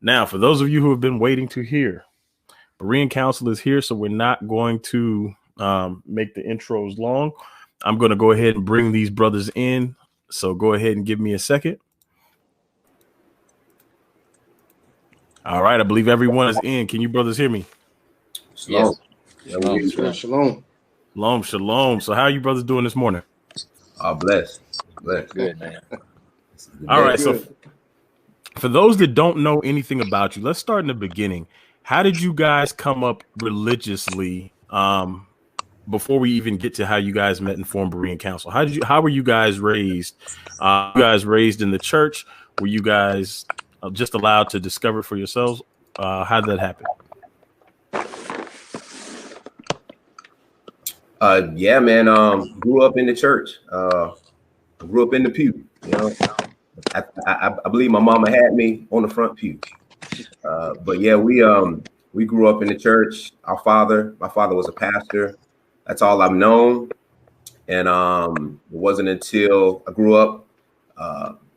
Now, for those of you who have been waiting to hear, Berean Council is here, so we're not going to make the intros long. I'm going to go ahead and bring these brothers in. So go ahead and give me a second. All right, I believe everyone is in. Can you brothers hear me? Shalom. Yes. Shalom. Shalom, shalom. So how are you brothers doing this morning? Blessed. Good, man. All right, so for those that don't know anything about you, let's start in the beginning. How did you guys come up religiously before we even get to how you guys met and formed Berean Council? How were you guys raised? You guys raised in the church? Were you guys just allowed to discover for yourselves? How did that happen? Yeah, man. Grew up in the church. Grew up in the pew. You know, I believe my mama had me on the front pew. But yeah, we grew up in the church. My father was a pastor. That's all I've known. And it wasn't until I grew up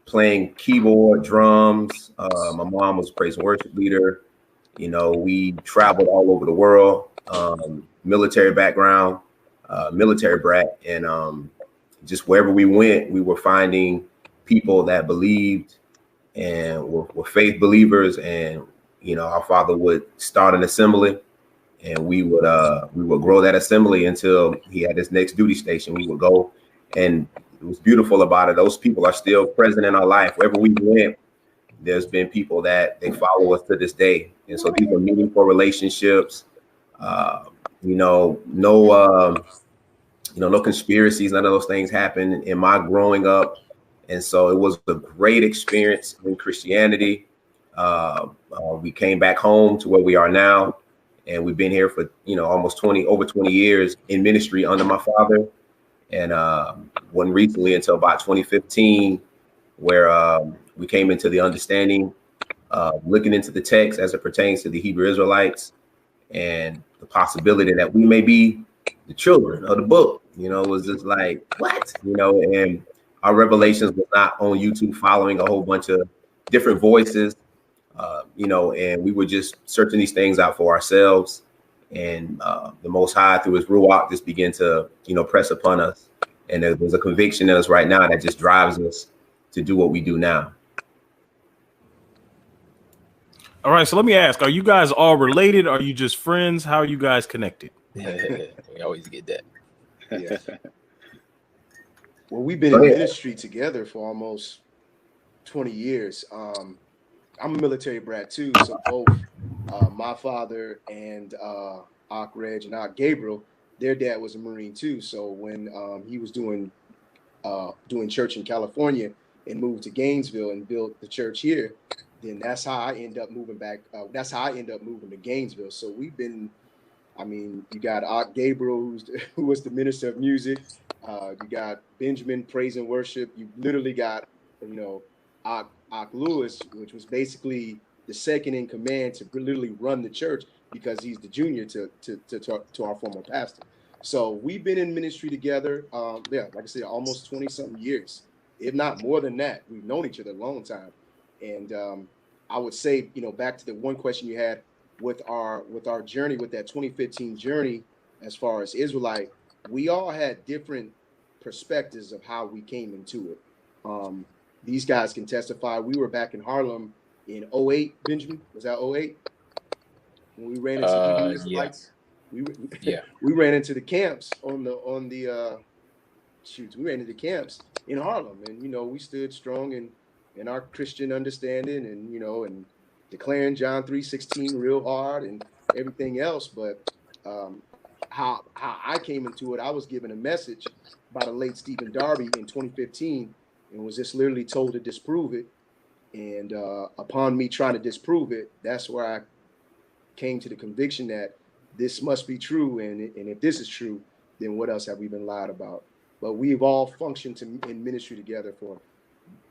playing keyboard, drums. My mom was a praise and worship leader. You know, we traveled all over the world. Military background, military brat, and just wherever we went, we were finding people that believed and were faith believers. And you know, our father would start an assembly, and we would grow that assembly until he had his next duty station. We would go, and it was beautiful about it. Those people are still present in our life. Wherever we went, there's been people that they follow us to this day. And so these are meaningful relationships. You know, no conspiracies, none of those things happened in my growing up. And so it was a great experience in Christianity. We came back home to where we are now. And we've been here for, you know, over 20 years in ministry under my father. And wasn't recently until about 2015, where we came into the understanding, looking into the text as it pertains to the Hebrew Israelites and the possibility that we may be the children of the book. You know, it was just like, what? You know, and our revelations was not on YouTube following a whole bunch of different voices. You know, and we were just searching these things out for ourselves. And the Most High, through his Ruach, just began to, you know, press upon us. And there's a conviction in us right now that just drives us to do what we do now. All right, so let me ask, are you guys all related? Are you just friends? How are you guys connected? We always get that. Yeah. Well, we've been in ministry together for almost 20 years. I'm a military brat too, so both my father and Ak Reg and Ak Gabriel, their dad was a Marine too. So when he was doing church in California and moved to Gainesville and built the church here, then that's how I end up moving back. That's how I end up moving to Gainesville. So we've been, I mean, you got Ak Gabriel, who was the minister of music. You got Benjamin, praise and worship. You literally got, you know, Ak Lewis, which was basically the second in command to literally run the church because he's the junior to our former pastor. So we've been in ministry together. Yeah, like I said, almost 20-something years, if not more than that. We've known each other a long time. And I would say, you know, back to the one question you had with our journey, with that 2015 journey, as far as Israelite, we all had different perspectives of how we came into it. These guys can testify. We were back in Harlem in 2008. Benjamin, was that 2008? When we ran into the Israelites? Yeah. We ran into the camps we ran into camps in Harlem, and you know, we stood strong in our Christian understanding, and you know, and declaring John 3:16 real hard and everything else. But how I came into it, I was given a message by the late Stephen Darby in 2015, and was just literally told to disprove it. And upon me trying to disprove it, that's where I came to the conviction that this must be true. And if this is true, then what else have we been lied about? But we've all functioned in ministry together for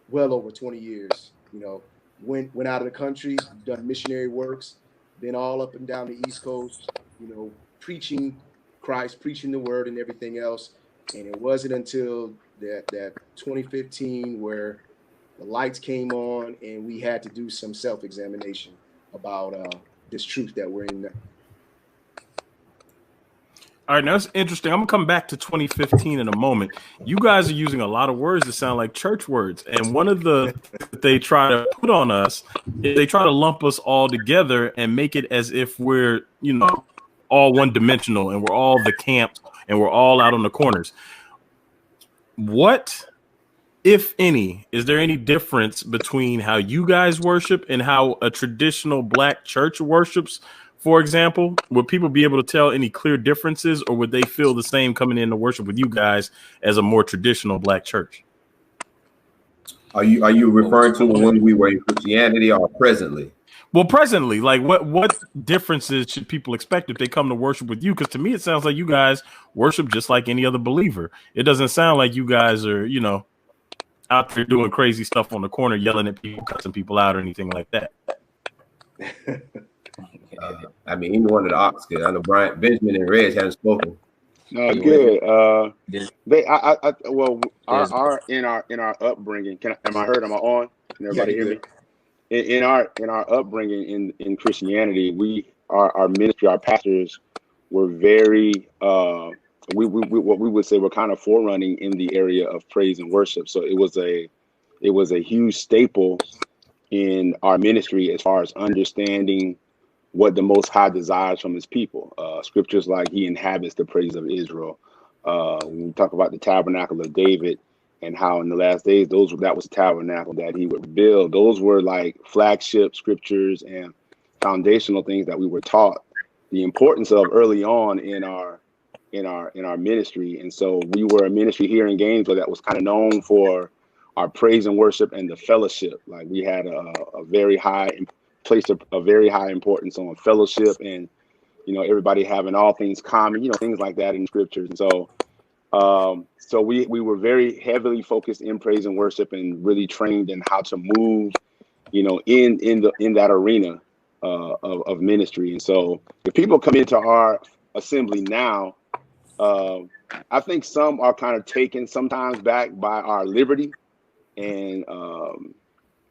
well over 20 years. You know, went out of the country, done missionary works, been all up and down the East Coast, you know, preaching Christ, preaching the word and everything else. And it wasn't until that 2015 where the lights came on and we had to do some self-examination. about this truth that we're in. All right, now it's interesting. I'm gonna come back to 2015 in a moment. You guys are using a lot of words that sound like church words, and one of the that they try to put on us is they try to lump us all together and make it as if we're, all one dimensional and we're all the camps and we're all out on the corners. What, if any, is there any difference between how you guys worship and how a traditional black church worships? For example, would people be able to tell any clear differences, or would they feel the same coming in to worship with you guys as a more traditional black church? Are you referring to when we were in Christianity or presently? Well, presently, like what differences should people expect if they come to worship with you? Because to me, it sounds like you guys worship just like any other believer. It doesn't sound like you guys are, out there doing crazy stuff on the corner, yelling at people, cussing people out, or anything like that. I mean, any one of the Oxford. I know Benjamin and Reg haven't spoken. No, good. In our upbringing, am I heard? Am I on? Can everybody hear me? In our upbringing in Christianity, our ministry, our pastors were very what we would say were kind of forerunning in the area of praise and worship. So it was a huge staple in our ministry as far as understanding what the Most High desires from his people. Scriptures like he inhabits the praise of Israel. When we talk about the tabernacle of David and how in the last days, that was the tabernacle that he would build. Those were like flagship scriptures and foundational things that we were taught the importance of early on in our ministry. And so we were a ministry here in Gainesville that was kind of known for our praise and worship and the fellowship. Like we had a very high importance on fellowship and, everybody having all things common, things like that in scriptures. And so, so we were very heavily focused in praise and worship and really trained in how to move, in that arena of ministry. And so if people come into our assembly now, I think some are kind of taken sometimes back by our liberty and,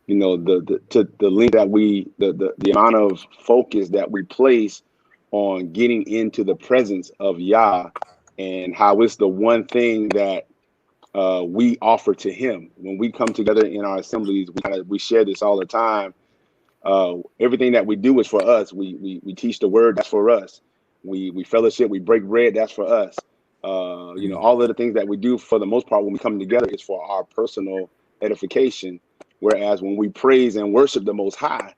the link that the amount of focus that we place on getting into the presence of Yah and how it's the one thing that we offer to him. When we come together in our assemblies, we share this all the time. Everything that we do is for us. We teach the word, that's for us. We fellowship, we break bread, that's for us. All of the things that we do for the most part when we come together is for our personal edification. Whereas when we praise and worship the Most High,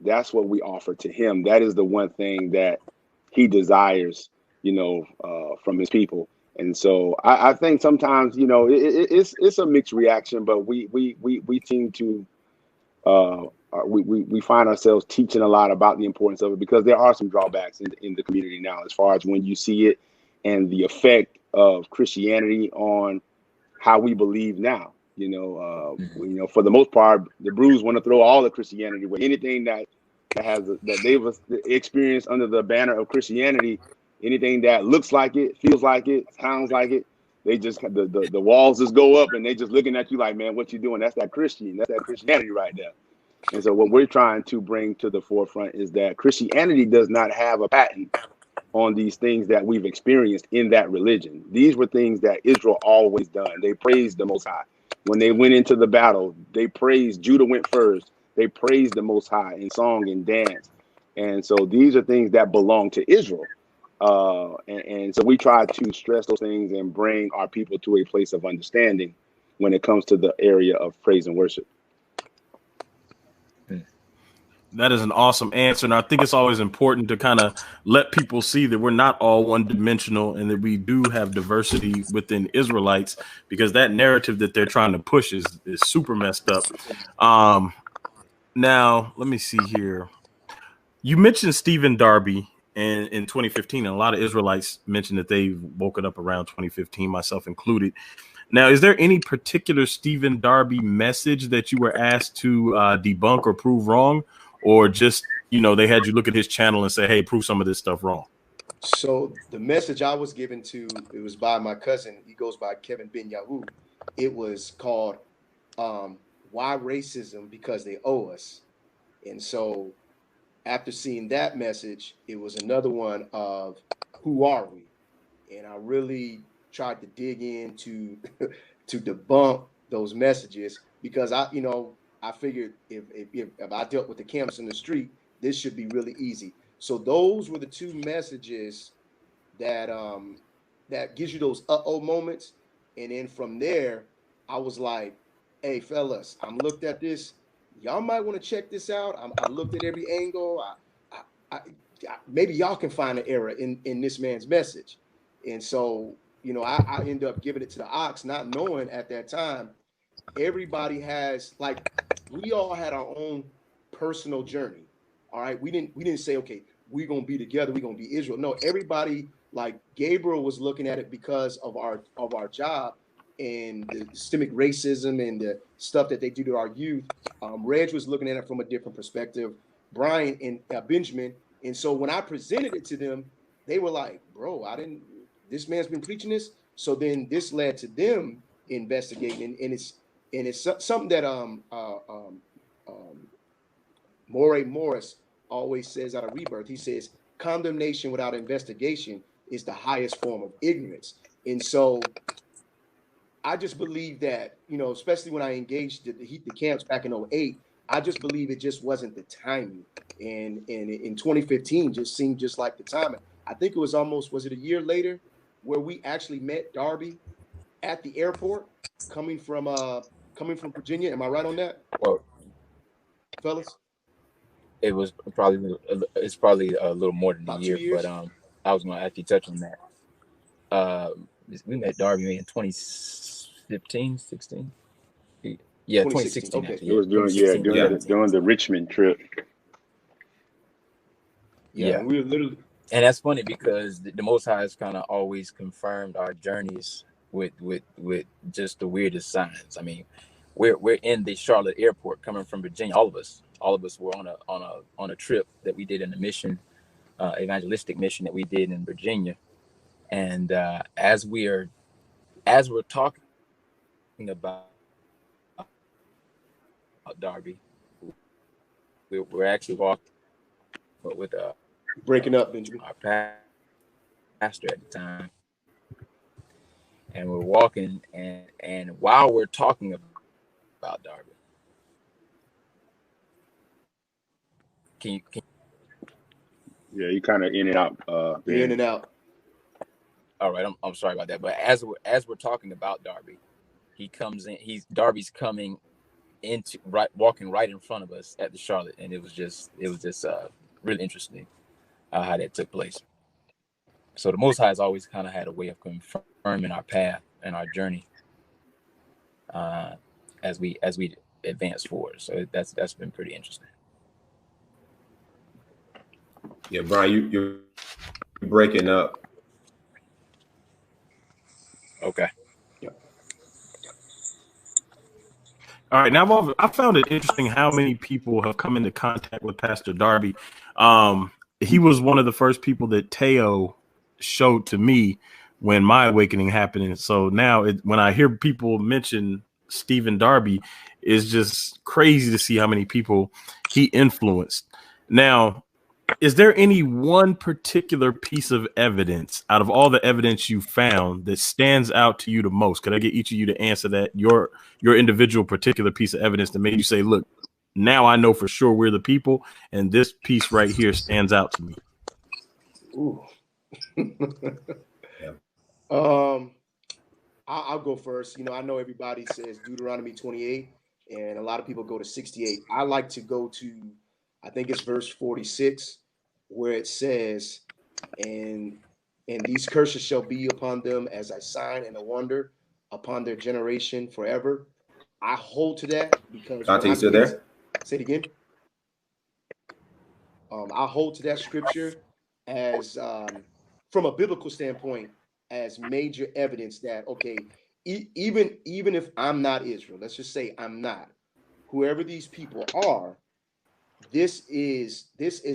that's what we offer to him. That is the one thing that he desires, from his people. And so I think sometimes, it's a mixed reaction, but we seem to, we find ourselves teaching a lot about the importance of it because there are some drawbacks in the community now as far as when you see it and the effect of Christianity on how we believe now. For the most part, the Brews want to throw all the Christianity away. Anything that they've experienced under the banner of Christianity, anything that looks like it, feels like it, sounds like it, they just the walls just go up and they just looking at you like, man, what you doing? That's that Christianity right there. And so what we're trying to bring to the forefront is that Christianity does not have a patent on these things that we've experienced in that religion. These were things that Israel always done. They praised the Most High. When they went into the battle, they praised, Judah went first. They praised the Most High in song and dance. And so these are things that belong to Israel. And so we try to stress those things and bring our people to a place of understanding when it comes to the area of praise and worship. That is an awesome answer. And I think it's always important to kind of let people see that we're not all one dimensional and that we do have diversity within Israelites, because that narrative that they're trying to push is super messed up. Now, let me see here. You mentioned Stephen Darby in 2015, and a lot of Israelites mentioned that they've woken up around 2015, myself included. Now, is there any particular Stephen Darby message that you were asked to debunk or prove wrong? Or just, they had you look at his channel and say, hey, prove some of this stuff wrong? So the message I was given it was by my cousin. He goes by Kevin Ben Yahoo. It was called Why Racism? Because They Owe Us. And so after seeing that message, it was another one of who are we? And I really tried to dig into to debunk those messages because I figured if I dealt with the camps in the street, this should be really easy. So those were the two messages that that gives you those uh-oh moments. And then from there, I was like, hey fellas, I'm looked at this. Y'all might want to check this out. I looked at every angle. Maybe y'all can find an error in this man's message. And so, I end up giving it to the ox, not knowing at that time, everybody has, like, we all had our own personal journey. All right. We didn't say, okay, we're gonna be together, we're gonna be Israel. No, everybody, like Gabriel was looking at it because of our job and the systemic racism and the stuff that they do to our youth. Reg was looking at it from a different perspective. Brian and Benjamin. And so when I presented it to them, they were like, bro, this man's been preaching this. So then this led to them investigating, and it's something that Moray Morris always says out of Rebirth. He says condemnation without investigation is the highest form of ignorance. And so I just believe that, especially when I engaged the camps back in 2008, I just believe it just wasn't the timing. And in 2015 just seemed just like the timing. I think it was was it a year later where we actually met Darby at the airport coming from Virginia. Am I right on that? Well, fellas? It's probably a little more than About a year, 2 years? but I was going to actually touch on that. We met Darby in 2015, 16. Yeah, 2016. Okay. Actually. It was during the Richmond trip. Yeah. We were literally. And that's funny because the Most High has kind of always confirmed our journeys with just the weirdest signs. I mean, we're in the Charlotte airport coming from Virginia. All of us were on a trip that we did in a mission, evangelistic mission that we did in Virginia. And as we're talking about Darby, we're actually walking with breaking up, Benjamin, our pastor at the time, and we're walking, and while we're talking about Darby, can you yeah, you kind of in and out. You're in and out. All right, I'm sorry about that. But as we're talking about Darby, he comes in. Darby's coming into walking right in front of us at the Charlotte, and it was just really interesting how that took place. So the Most High has always kind of had a way of confirming our path and our journey as we advance forward. So that's been pretty interesting. Yeah, Brian, you're breaking up. Okay. All right, now I found it interesting how many people have come into contact with Pastor Darby. He was one of the first people that Teo showed to me when my awakening happened. And so now when I hear people mention Stephen Darby, it's just crazy to see how many people he influenced. Now, is there any one particular piece of evidence out of all the evidence you found that stands out to you the most? Could I get each of you to answer that? Your individual particular piece of evidence that made you say, look, now I know for sure we're the people, and this piece right here stands out to me. Ooh. I'll go first. I know everybody says Deuteronomy 28, and a lot of people go to 68. I like to go to, I think it's verse 46, where it says, and these curses shall be upon them as a sign and a wonder upon their generation forever. I hold to that because Dante, you still there? Say it again. I hold to that scripture as from a biblical standpoint as major evidence that, okay, even if I'm not Israel, let's just say I'm not, whoever these people are, this is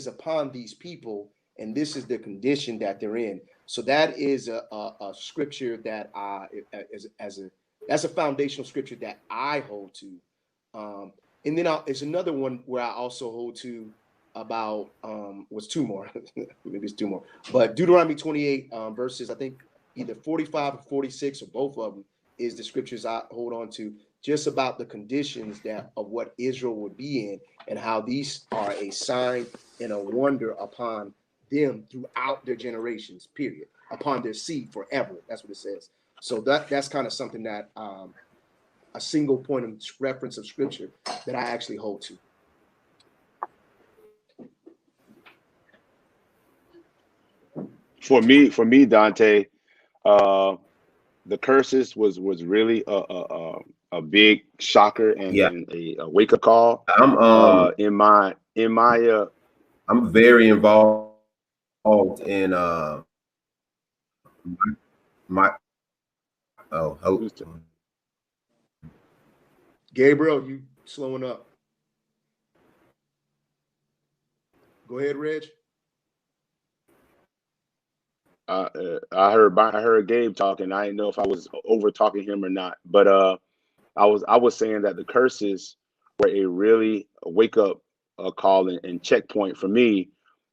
upon these people, and this is the condition that they're in. So that is a scripture that that's a foundational scripture that I hold to. And then there's another one where I also hold to about was two more, maybe it's two more, but Deuteronomy 28 verses, I think either 45 or 46 or both of them is the scriptures I hold on to, just about the conditions that of what Israel would be in and how these are a sign and a wonder upon them throughout their generations, period, upon their seed forever. That's what it says. So that's kind of something that a single point of reference of scripture that I actually hold to. For me, Dante, the curses was really a big shocker and, Yeah. and a wake up call. I'm in my I'm very involved in my Gabriel, you slowing up. Go ahead, Reg. I heard Gabe talking. I didn't know if I was over talking him or not, but I was saying that the curses were a really wake up call and checkpoint for me.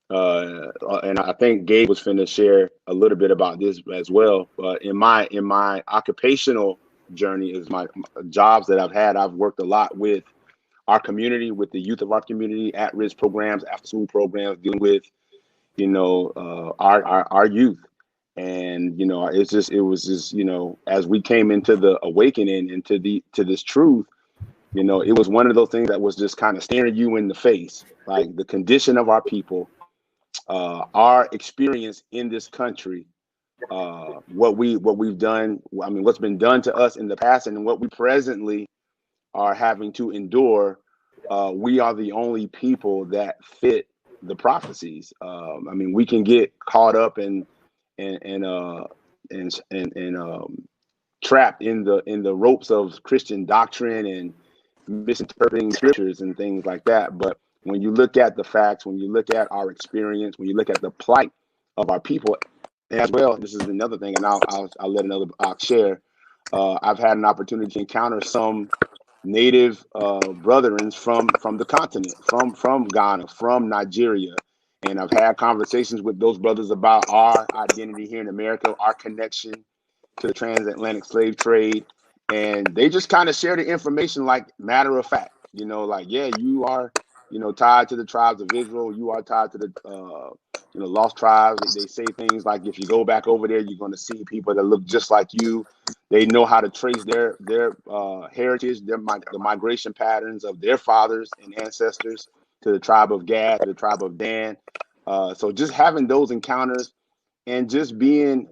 And I think Gabe was finna share a little bit about this as well. In my occupational journey, is my jobs that I've had. I've worked a lot with our community, with the youth of our community, at-risk programs, after-school programs, dealing with our youth. And it was just as we came into the awakening into this truth, it was one of those things that was just kind of staring you in the face, like the condition of our people, our experience in this country, what we've done. I mean, what's been done to us in the past, and what we presently are having to endure. We are the only people that fit the prophecies. I mean, we can get caught up and trapped in the ropes of Christian doctrine and misinterpreting scriptures and things like that. But when you look at the facts, when you look at our experience, when you look at the plight of our people, as well, this is another thing, and I'll let I'll share. I've had an opportunity to encounter some native brethren from the continent, from Ghana, from Nigeria. And I've had conversations with those brothers about our identity here in America, our connection to the transatlantic slave trade. And they just kind of share the information like matter of fact, like, yeah, you are, tied to the tribes of Israel. You are tied to the, lost tribes. They say things like, if you go back over there, you're going to see people that look just like you. They know how to trace their heritage, the migration patterns of their fathers and ancestors to the tribe of Gad, to the tribe of Dan. So just having those encounters and just being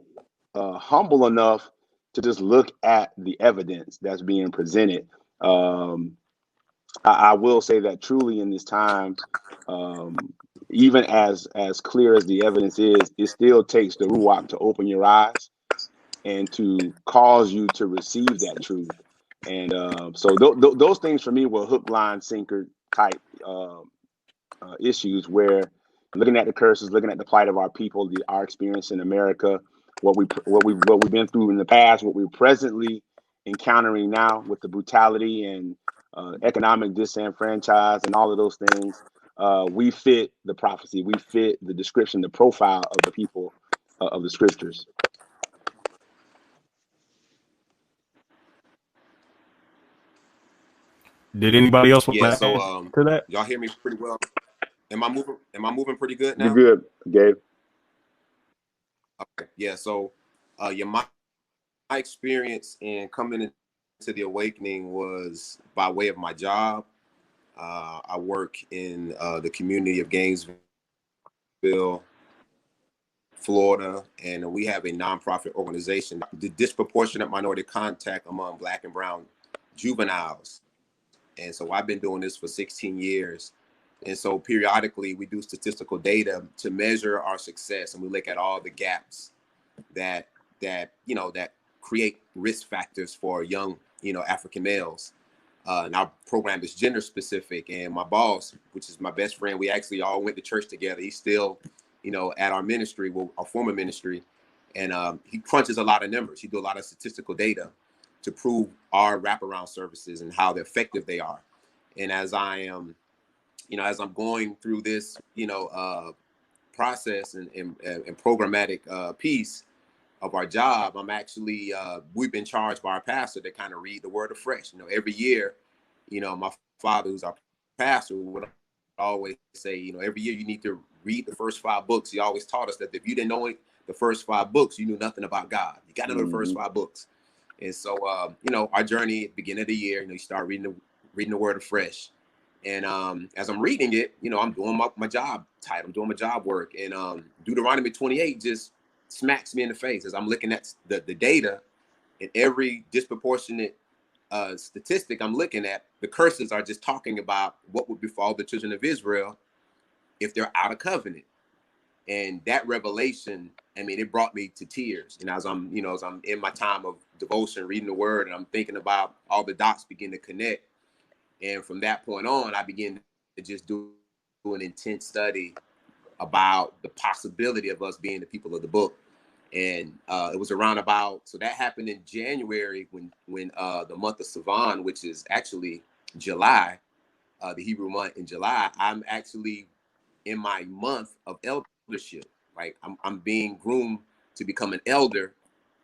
humble enough to just look at the evidence that's being presented. I will say that truly in this time, even as clear as the evidence is, it still takes the Ruach to open your eyes and to cause you to receive that truth. And so those things for me were hook, line, sinker type issues, where looking at the curses, looking at the plight of our people, our experience in America, what we've been through in the past, what we're presently encountering now with the brutality and economic disenfranchise and all of those things. We fit the prophecy, we fit the description, the profile of the people of the scriptures. Did anybody else want to to that? Y'all hear me pretty well? Am I moving pretty good now? You're good, Gabe. Okay. Yeah. So, my experience in coming into the awakening was by way of my job. I work in the community of Gainesville, Florida, and we have a nonprofit organization, the disproportionate minority contact among Black and brown juveniles. And so I've been doing this for 16 years. And so periodically we do statistical data to measure our success, and we look at all the gaps that create risk factors for young, African males. And our program is gender specific. And my boss, which is my best friend, we actually all went to church together. He's still, at our ministry, our former ministry, and he crunches a lot of numbers. He do a lot of statistical data to prove our wraparound services and how effective they are. And as I am you know, as I'm going through this, process and programmatic piece of our job, I'm actually, we've been charged by our pastor to kind of read the word afresh. You know, every year, my father, who's our pastor, would always say, every year you need to read the first 5 books. He always taught us that if you didn't know the first 5 books, you knew nothing about God. You got to know the first 5 books. And so, our journey at the beginning of the year, you start reading the word afresh. And as I'm reading it, I'm doing my job title. I'm doing my job work. And Deuteronomy 28 just smacks me in the face as I'm looking at the data, and every disproportionate statistic I'm looking at, the curses are just talking about what would befall the children of Israel if they're out of covenant. And that revelation, I mean, it brought me to tears. And as I'm in my time of devotion, reading the word, and I'm thinking about all the dots begin to connect. And from that point on, I began to just do an intense study about the possibility of us being the people of the book. And it was around so that happened in January when the month of Sivan, which is actually July, the Hebrew month in July, I'm actually in my month of eldership, right? I'm being groomed to become an elder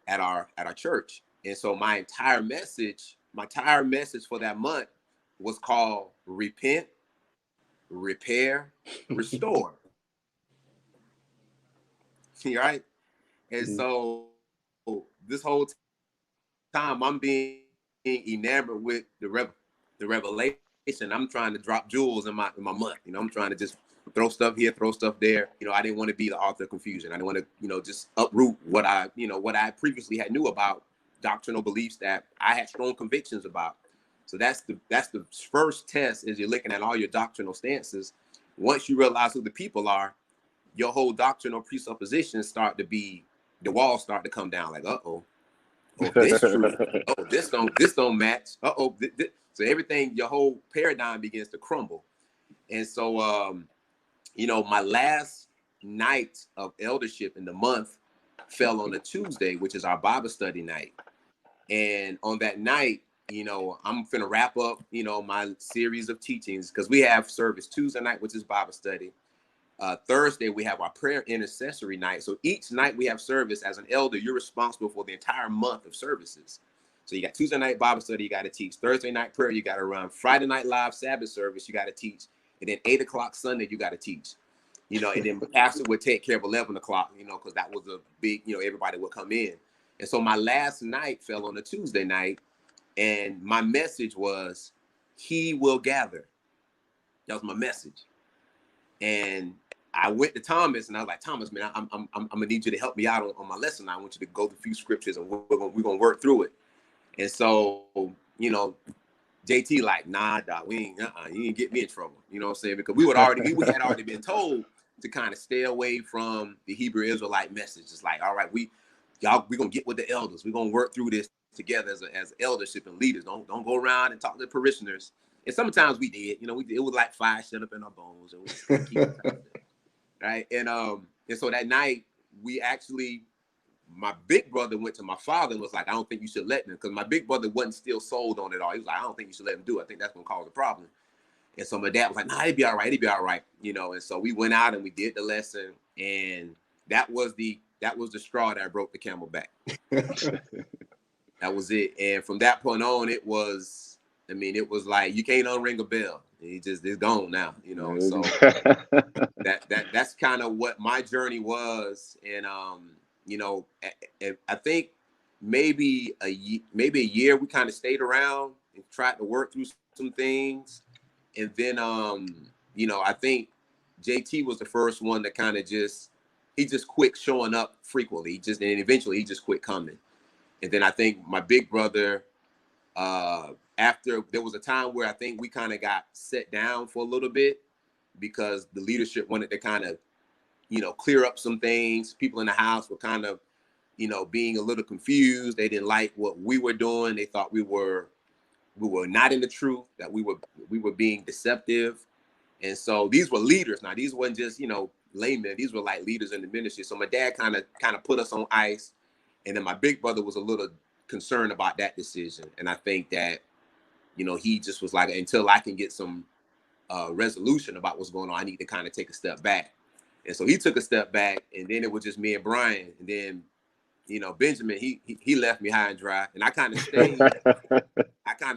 at our church. And so my entire message for that month was called Repent, Repair, Restore. Right? And so this whole time I'm being enamored with the revelation. I'm trying to drop jewels in my month. I'm trying to just throw stuff here, throw stuff there. I didn't want to be the author of confusion. I didn't want to, just uproot what I previously had knew about doctrinal beliefs that I had strong convictions about. So that's the first test as you're looking at all your doctrinal stances. Once you realize who the people are, your whole doctrinal presuppositions the walls start to come down. Like, oh, this true. Oh, this don't match. So everything, your whole paradigm begins to crumble. And so, my last night of eldership in the month fell on a Tuesday, which is our Bible study night. And on that night, I'm finna wrap up, my series of teachings, because we have service Tuesday night, which is Bible study. Thursday, we have our prayer intercessory night. So each night we have service. As an elder, you're responsible for the entire month of services. So you got Tuesday night Bible study, you got to teach. Thursday night prayer, you got to run. Friday night live Sabbath service, you got to teach. And then 8 o'clock Sunday, you got to teach. And then the pastor would take care of 11 o'clock, because that was a big, everybody would come in. And so my last night fell on a Tuesday night. And my message was, He will gather. That was my message. And I went to Thomas and I was like, Thomas, man, I'm gonna need you to help me out on my lesson. I want you to go through a few scriptures and we're gonna work through it. And so, JT like, nah, dog, we ain't, you ain't get me in trouble. You know what I'm saying? Because we had already been told to kind of stay away from the Hebrew Israelite message. It's like, all right, we're gonna get with the elders. We're gonna work through this together as eldership and leaders. Don't go around and talk to the parishioners. And sometimes we did, it was like fire shut up in our bones. And we keep it right. And so that night my big brother went to my father and was like, I don't think you should let him, because my big brother wasn't still sold on it all. He was like, I don't think you should let him do it. I think that's gonna cause a problem. And so my dad was like, nah, it'd be all right. And so we went out and we did the lesson, and that was the straw that broke the camel back. That was it. And from that point on, it was like you can't unring a bell. It's gone now, So that's kind of what my journey was. And I think maybe a year we kind of stayed around and tried to work through some things. And then I think JT was the first one that kind of he just quit showing up frequently. And eventually he just quit coming. And then I think my big brother, after there was a time where I think we kind of got set down for a little bit because the leadership wanted to kind of, clear up some things. People in the house were kind of, being a little confused. They didn't like what we were doing. They thought we were not in the truth, that we were being deceptive. And so these were leaders. Now, these weren't just, laymen. These were like leaders in the ministry. So my dad kind of put us on ice. And then my big brother was a little concerned about that decision. And I think that, he just was like, until I can get some resolution about what's going on. I need to kind of take a step back. And so he took a step back, and then it was just me and Brian. And then, you know, Benjamin, he left me high and dry. And I kind of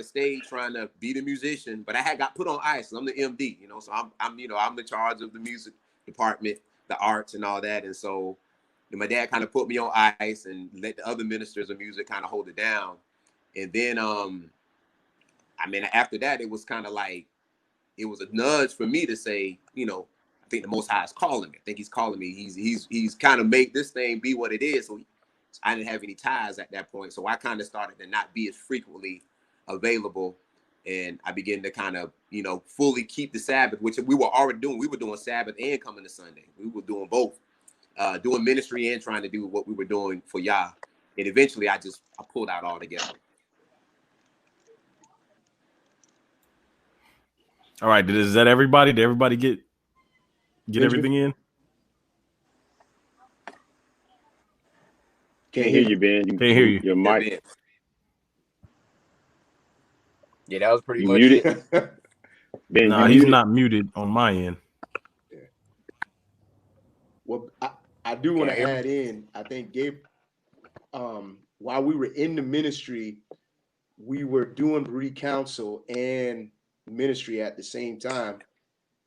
stayed trying to be the musician, but I had got put on ice. I'm the MD, you know, so I'm in charge of the music department, the arts and all that. And so my dad kind of put me on ice and let the other ministers of music kind of hold it down. And then, I mean, after that, it was kind of like, it was a nudge for me to say, you know, I think the Most High is calling me. I think he's calling me. He's kind of made this thing be what it is. So I didn't have any ties at that point. So I kind of started to not be as frequently available. And I began to kind of, you know, fully keep the Sabbath, which we were already doing. We were doing Sabbath and coming to Sunday. We were doing both, doing ministry and trying to do what we were doing for Yah. And eventually I pulled out altogether. All right. Is that everybody? Did everybody get everything in? Can't hear you, Ben. Can't hear you. Your mic. Yeah, that was pretty You much muted? it. Ben, nah, he's not muted on my end. Yeah. Well, I do want to add in, I think Gabe, while we were in the ministry, we were doing Berean Council and ministry at the same time.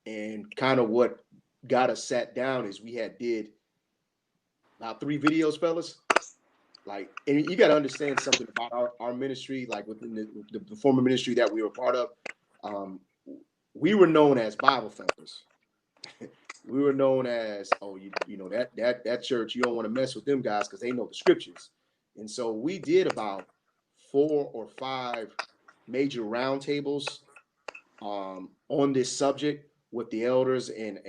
And kind of what got us sat down is we did about 3 videos, fellas. Like, and you got to understand something about our ministry, like within the former ministry that we were part of. We were known as Bible thumpers. We were known as, oh, you know, that church, you don't want to mess with them guys because they know the scriptures. And so we did about 4 or 5 major roundtables on this subject with the elders and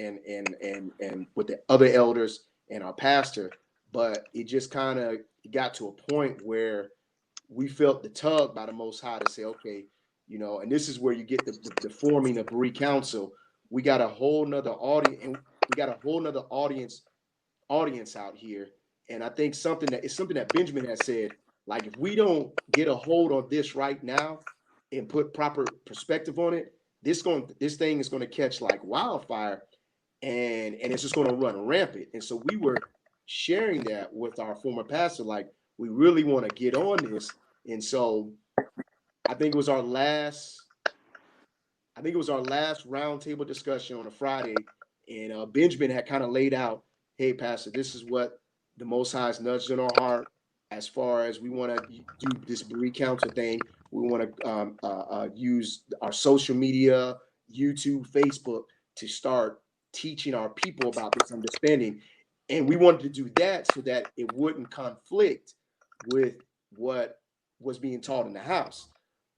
with the other elders and our pastor. But it just kind of got to a point where we felt the tug by the Most High to say, okay, you know, and this is where you get the forming of Berean Council. We got a whole nother audience, and we got a whole nother audience out here. And I think something that Benjamin has said, like, if we don't get a hold on this right now and put proper perspective on it, this thing is going to catch like wildfire, and it's just going to run rampant. And so we were sharing that with our former pastor, like, we really want to get on this. And so I think it was our last roundtable discussion on a Friday, and Benjamin had kind of laid out, hey, Pastor, this is what the Most High has nudged in our heart as far as we want to do this Berean Council thing. We want to use our social media, YouTube, Facebook, to start teaching our people about this understanding. And we wanted to do that so that it wouldn't conflict with what was being taught in the house.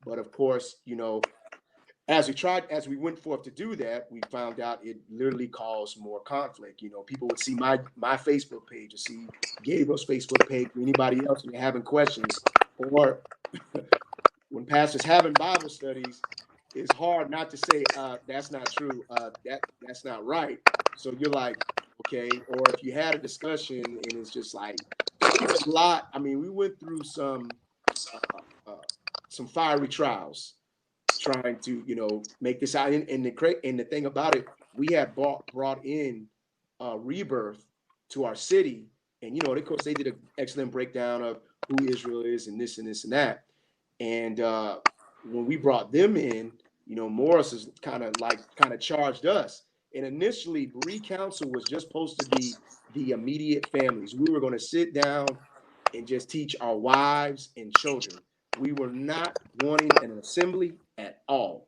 But of course, you know, as we went forth to do that, we found out it literally caused more conflict. You know, people would see my Facebook page or see Gabriel's Facebook page, anybody else, and they're having questions. Or when pastors having Bible studies, it's hard not to say, that's not true, that's not right. So you're like, okay. Or if you had a discussion and it's just like, it's a lot. I mean, we went through some fiery trials trying to, you know, make this out. And the thing about it, we had brought in Rebirth to our city, and you know, of course, they did an excellent breakdown of who Israel is and this and this and that. And when we brought them in, you know, Morris is kind of charged us. And initially, Berean Council was just supposed to be the immediate families. We were going to sit down and just teach our wives and children. We were not wanting an assembly at all.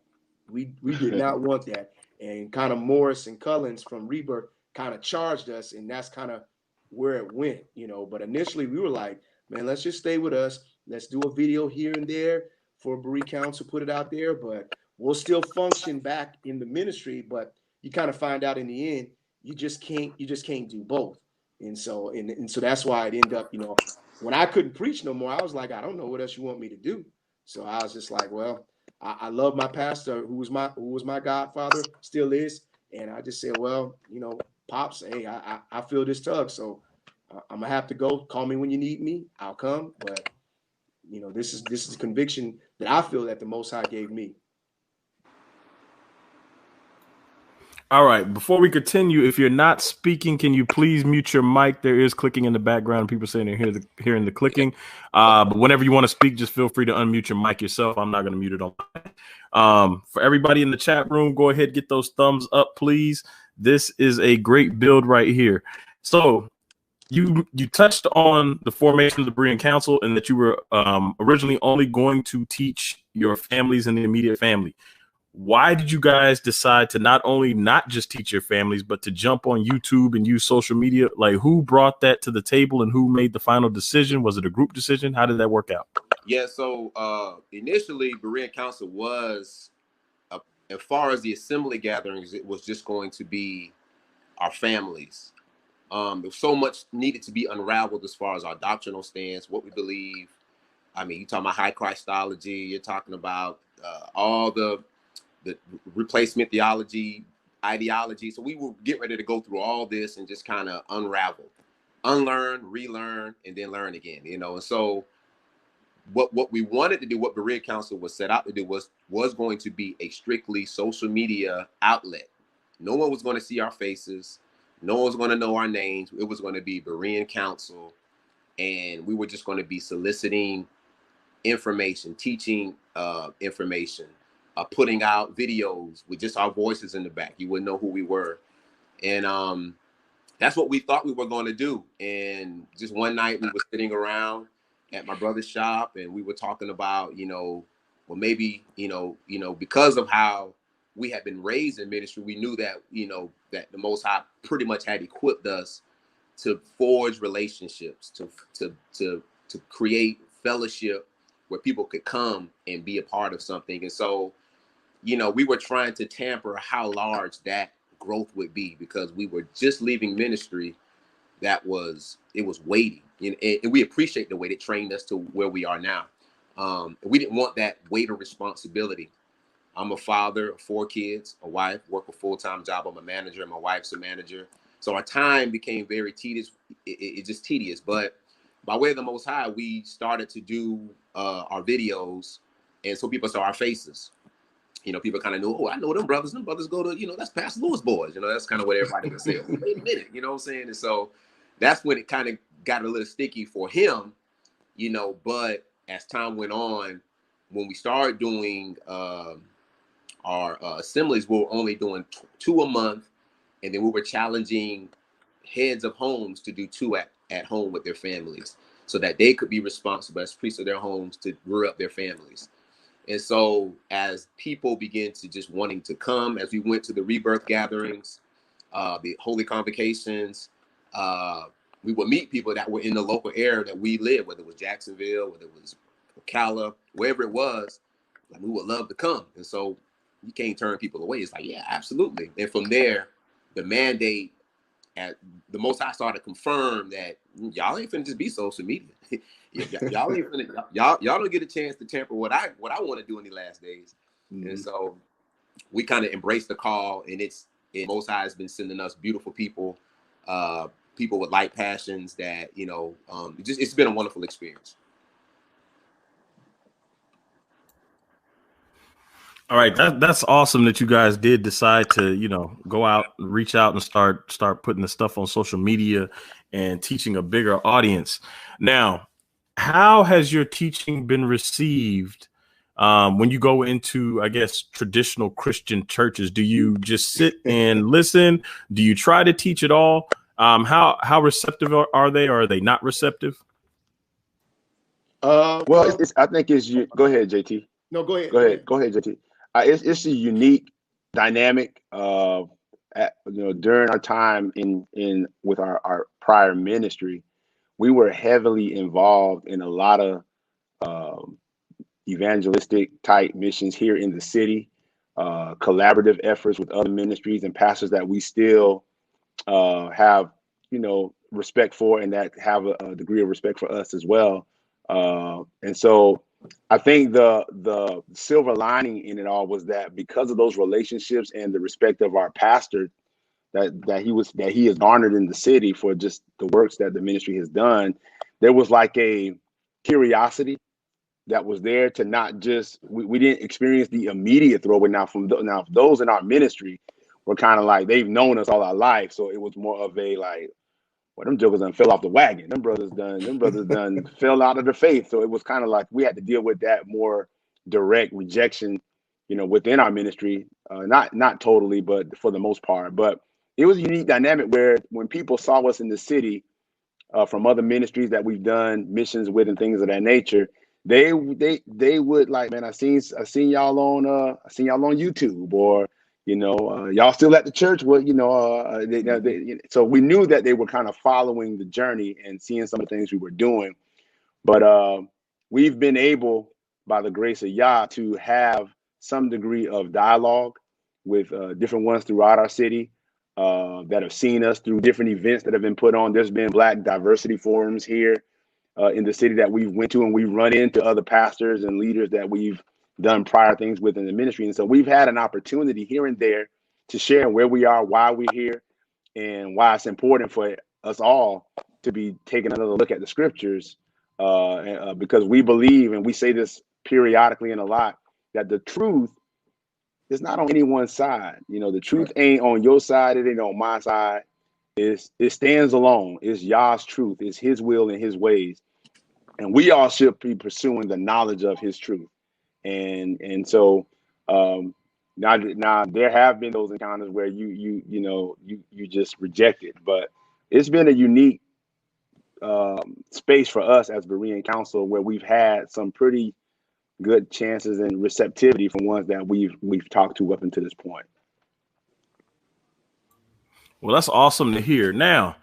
We did not want that. And kind of Morris and Cullens from Rebirth kind of charged us, and that's kind of where it went, you know. But initially we were like, man, let's just stay with us. Let's do a video here and there for Berean Council, put it out there, but we'll still function back in the ministry. But you kind of find out in the end, you just can't do both. And so that's why it ended up, you know, when I couldn't preach no more, I was like, I don't know what else you want me to do. So I was just like, well, I love my pastor, who was my godfather, still is. And I just said, well, you know, Pops, hey, I feel this tug. So I'm gonna have to go. Call me when you need me. I'll come. But you know, this is the conviction that I feel that the Most High gave me. All right. Before we continue, if you're not speaking, can you please mute your mic? There is clicking in the background. People saying they're hearing the clicking. But whenever you want to speak, just feel free to unmute your mic yourself. I'm not going to mute it on. For everybody in the chat room, go ahead, get those thumbs up, please. This is a great build right here. So you touched on the formation of the Berean Council and that you were originally only going to teach your families and the immediate family. Why did you guys decide to not just teach your families, but to jump on YouTube and use social media? Like, who brought that to the table and who made the final decision? Was it a group decision? How did that work out? Yeah, so initially, Berean Council was, as far as the assembly gatherings, it was just going to be our families. There's so much needed to be unraveled as far as our doctrinal stance, what we believe. I mean, you're talking about high Christology, you're talking about all the replacement theology, ideology. So we will get ready to go through all this and just kind of unlearn, relearn, and then learn again, you know. And so what we wanted to do, what Berean Council was set out to do was going to be a strictly social media outlet. No one was going to see our faces. No one was going to know our names. It was going to be Berean Council. And we were just going to be soliciting information, teaching information, putting out videos with just our voices in the back. You wouldn't know who we were. And that's what we thought we were going to do. And just one night we were sitting around at my brother's shop and we were talking about, well, maybe, because of how we had been raised in ministry, we knew that, that the Most High pretty much had equipped us to forge relationships, to create fellowship where people could come and be a part of something. And so, we were trying to temper how large that growth would be because we were just leaving ministry it was weighty. And we appreciate the way it trained us to where we are now. We didn't want that weight of responsibility. I'm a father of 4 kids, a wife, work a full-time job. I'm a manager and my wife's a manager. So our time became very tedious. It's just tedious. But by way of the Most High, we started to do our videos. And so people saw our faces. People kind of knew, oh, I know them brothers. Them brothers go to, that's Pastor Lewis boys. That's kind of what everybody would say. Oh, wait a minute, you know what I'm saying? And so that's when it kind of got a little sticky for him, but as time went on, when we started doing our assemblies, we were only doing 2 a month. And then we were challenging heads of homes to do 2 at home with their families so that they could be responsible as priests of their homes to rear up their families. And so as people began to just wanting to come, as we went to the rebirth gatherings, the holy convocations, we would meet people that were in the local area that we lived, whether it was Jacksonville, whether it was Ocala, wherever it was, like we would love to come. And so you can't turn people away. It's like, yeah, absolutely. And from there, the mandate at the Most High started to confirm that y'all ain't finna just be social media. y'all ain't finna, y'all don't get a chance to tamper what I want to do in the last days. Mm-hmm. And so we kind of embraced the call, and Most High has been sending us beautiful people, people with light passions that, it's been a wonderful experience. All right, that's awesome that you guys did decide to, go out, reach out, and start putting the stuff on social media and teaching a bigger audience. Now, how has your teaching been received when you go into, I guess, traditional Christian churches? Do you just sit and listen? Do you try to teach it all? How receptive are they, or are they not receptive? Well, I think it's you. Go ahead, JT. No, go ahead. Go ahead, JT. It's a unique dynamic during our time in with our prior ministry, we were heavily involved in a lot of evangelistic type missions here in the city, collaborative efforts with other ministries and pastors that we still have respect for, and that have a degree of respect for us as well. And so I think the silver lining in it all was that because of those relationships and the respect of our pastor that he has garnered in the city for just the works that the ministry has done, there was like a curiosity that was there to not just we didn't experience the immediate throwaway. Now from those in our ministry, were kind of like, they've known us all our life. So it was more of a like, well, them jokers done fell off the wagon. Them brothers done fell out of the faith. So it was kind of like we had to deal with that more direct rejection, within our ministry. Not totally, but for the most part. But it was a unique dynamic where when people saw us in the city from other ministries that we've done missions with and things of that nature, they would like, man, I seen y'all on YouTube, or y'all still at the church. Well, so we knew that they were kind of following the journey and seeing some of the things we were doing. But we've been able, by the grace of Yah, to have some degree of dialogue with different ones throughout our city that have seen us through different events that have been put on. There's been Black diversity forums here in the city that we've went to, and we run into other pastors and leaders that we've done prior things with in the ministry. And so we've had an opportunity here and there to share where we are, why we're here, and why it's important for us all to be taking another look at the scriptures, because we believe, and we say this periodically and a lot, that the truth is not on anyone's side. The truth ain't on your side, it ain't on my side. It stands alone. It's Yah's truth. It's his will and his ways. And we all should be pursuing the knowledge of his truth. And so now there have been those encounters where you just reject it, but it's been a unique space for us as Berean Council, where we've had some pretty good chances and receptivity from ones that we've talked to up until this point. Well, that's awesome to hear. Now,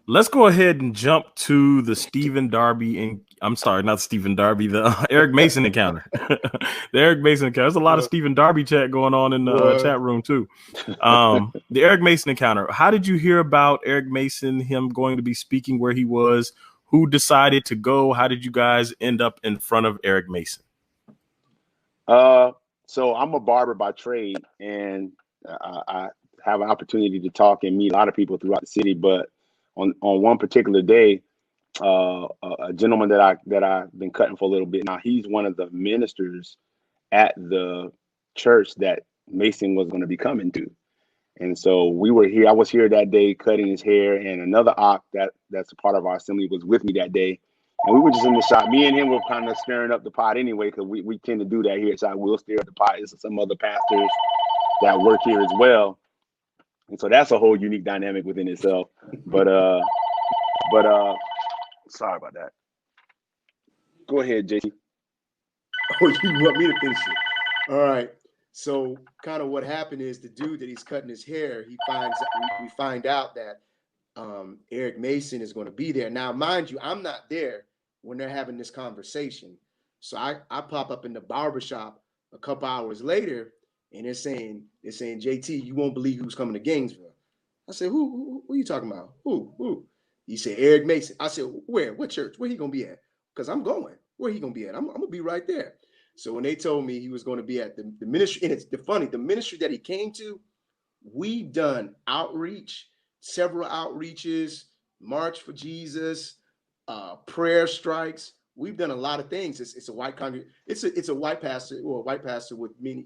let's go ahead and jump to the Stephen Darby and I'm sorry, not Stephen Darby, the Eric Mason encounter. The Eric Mason encounter. There's a lot of Stephen Darby chat going on in the chat room too. The Eric Mason encounter. How did you hear about Eric Mason, him going to be speaking where he was? Who decided to go? How did you guys end up in front of Eric Mason? So I'm a barber by trade, and I have an opportunity to talk and meet a lot of people throughout the city. But on one particular day, a gentleman that I've been cutting for a little bit now, he's one of the ministers at the church that Mason was going to be coming to. And so we were here. I was here that day cutting his hair, and another Ak that's a part of our assembly was with me that day. And we were just in the shop. Me and him were kind of stirring up the pot anyway, because we tend to do that here. So we'll stir up the pot. There's some other pastors that work here as well. And so that's a whole unique dynamic within itself. But sorry about that. Go ahead, JT. Oh, you want me to finish it? All right. So kind of what happened is the dude that he's cutting his hair, we find out that Eric Mason is going to be there. Now, mind you, I'm not there when they're having this conversation. So I pop up in the barbershop a couple hours later, and they're saying, JT, you won't believe who's coming to Gainesville. I said, who are you talking about? Who? He said, Eric Mason. I said, where? What church? Where he going to be at? Because I'm going. Where he going to be at? I'm going to be right there. So when they told me he was going to be at the ministry, and it's funny, the ministry that he came to, we've done outreach, several outreaches, March for Jesus, prayer strikes. We've done a lot of things. It's a white it's a white pastor, or a white pastor with many,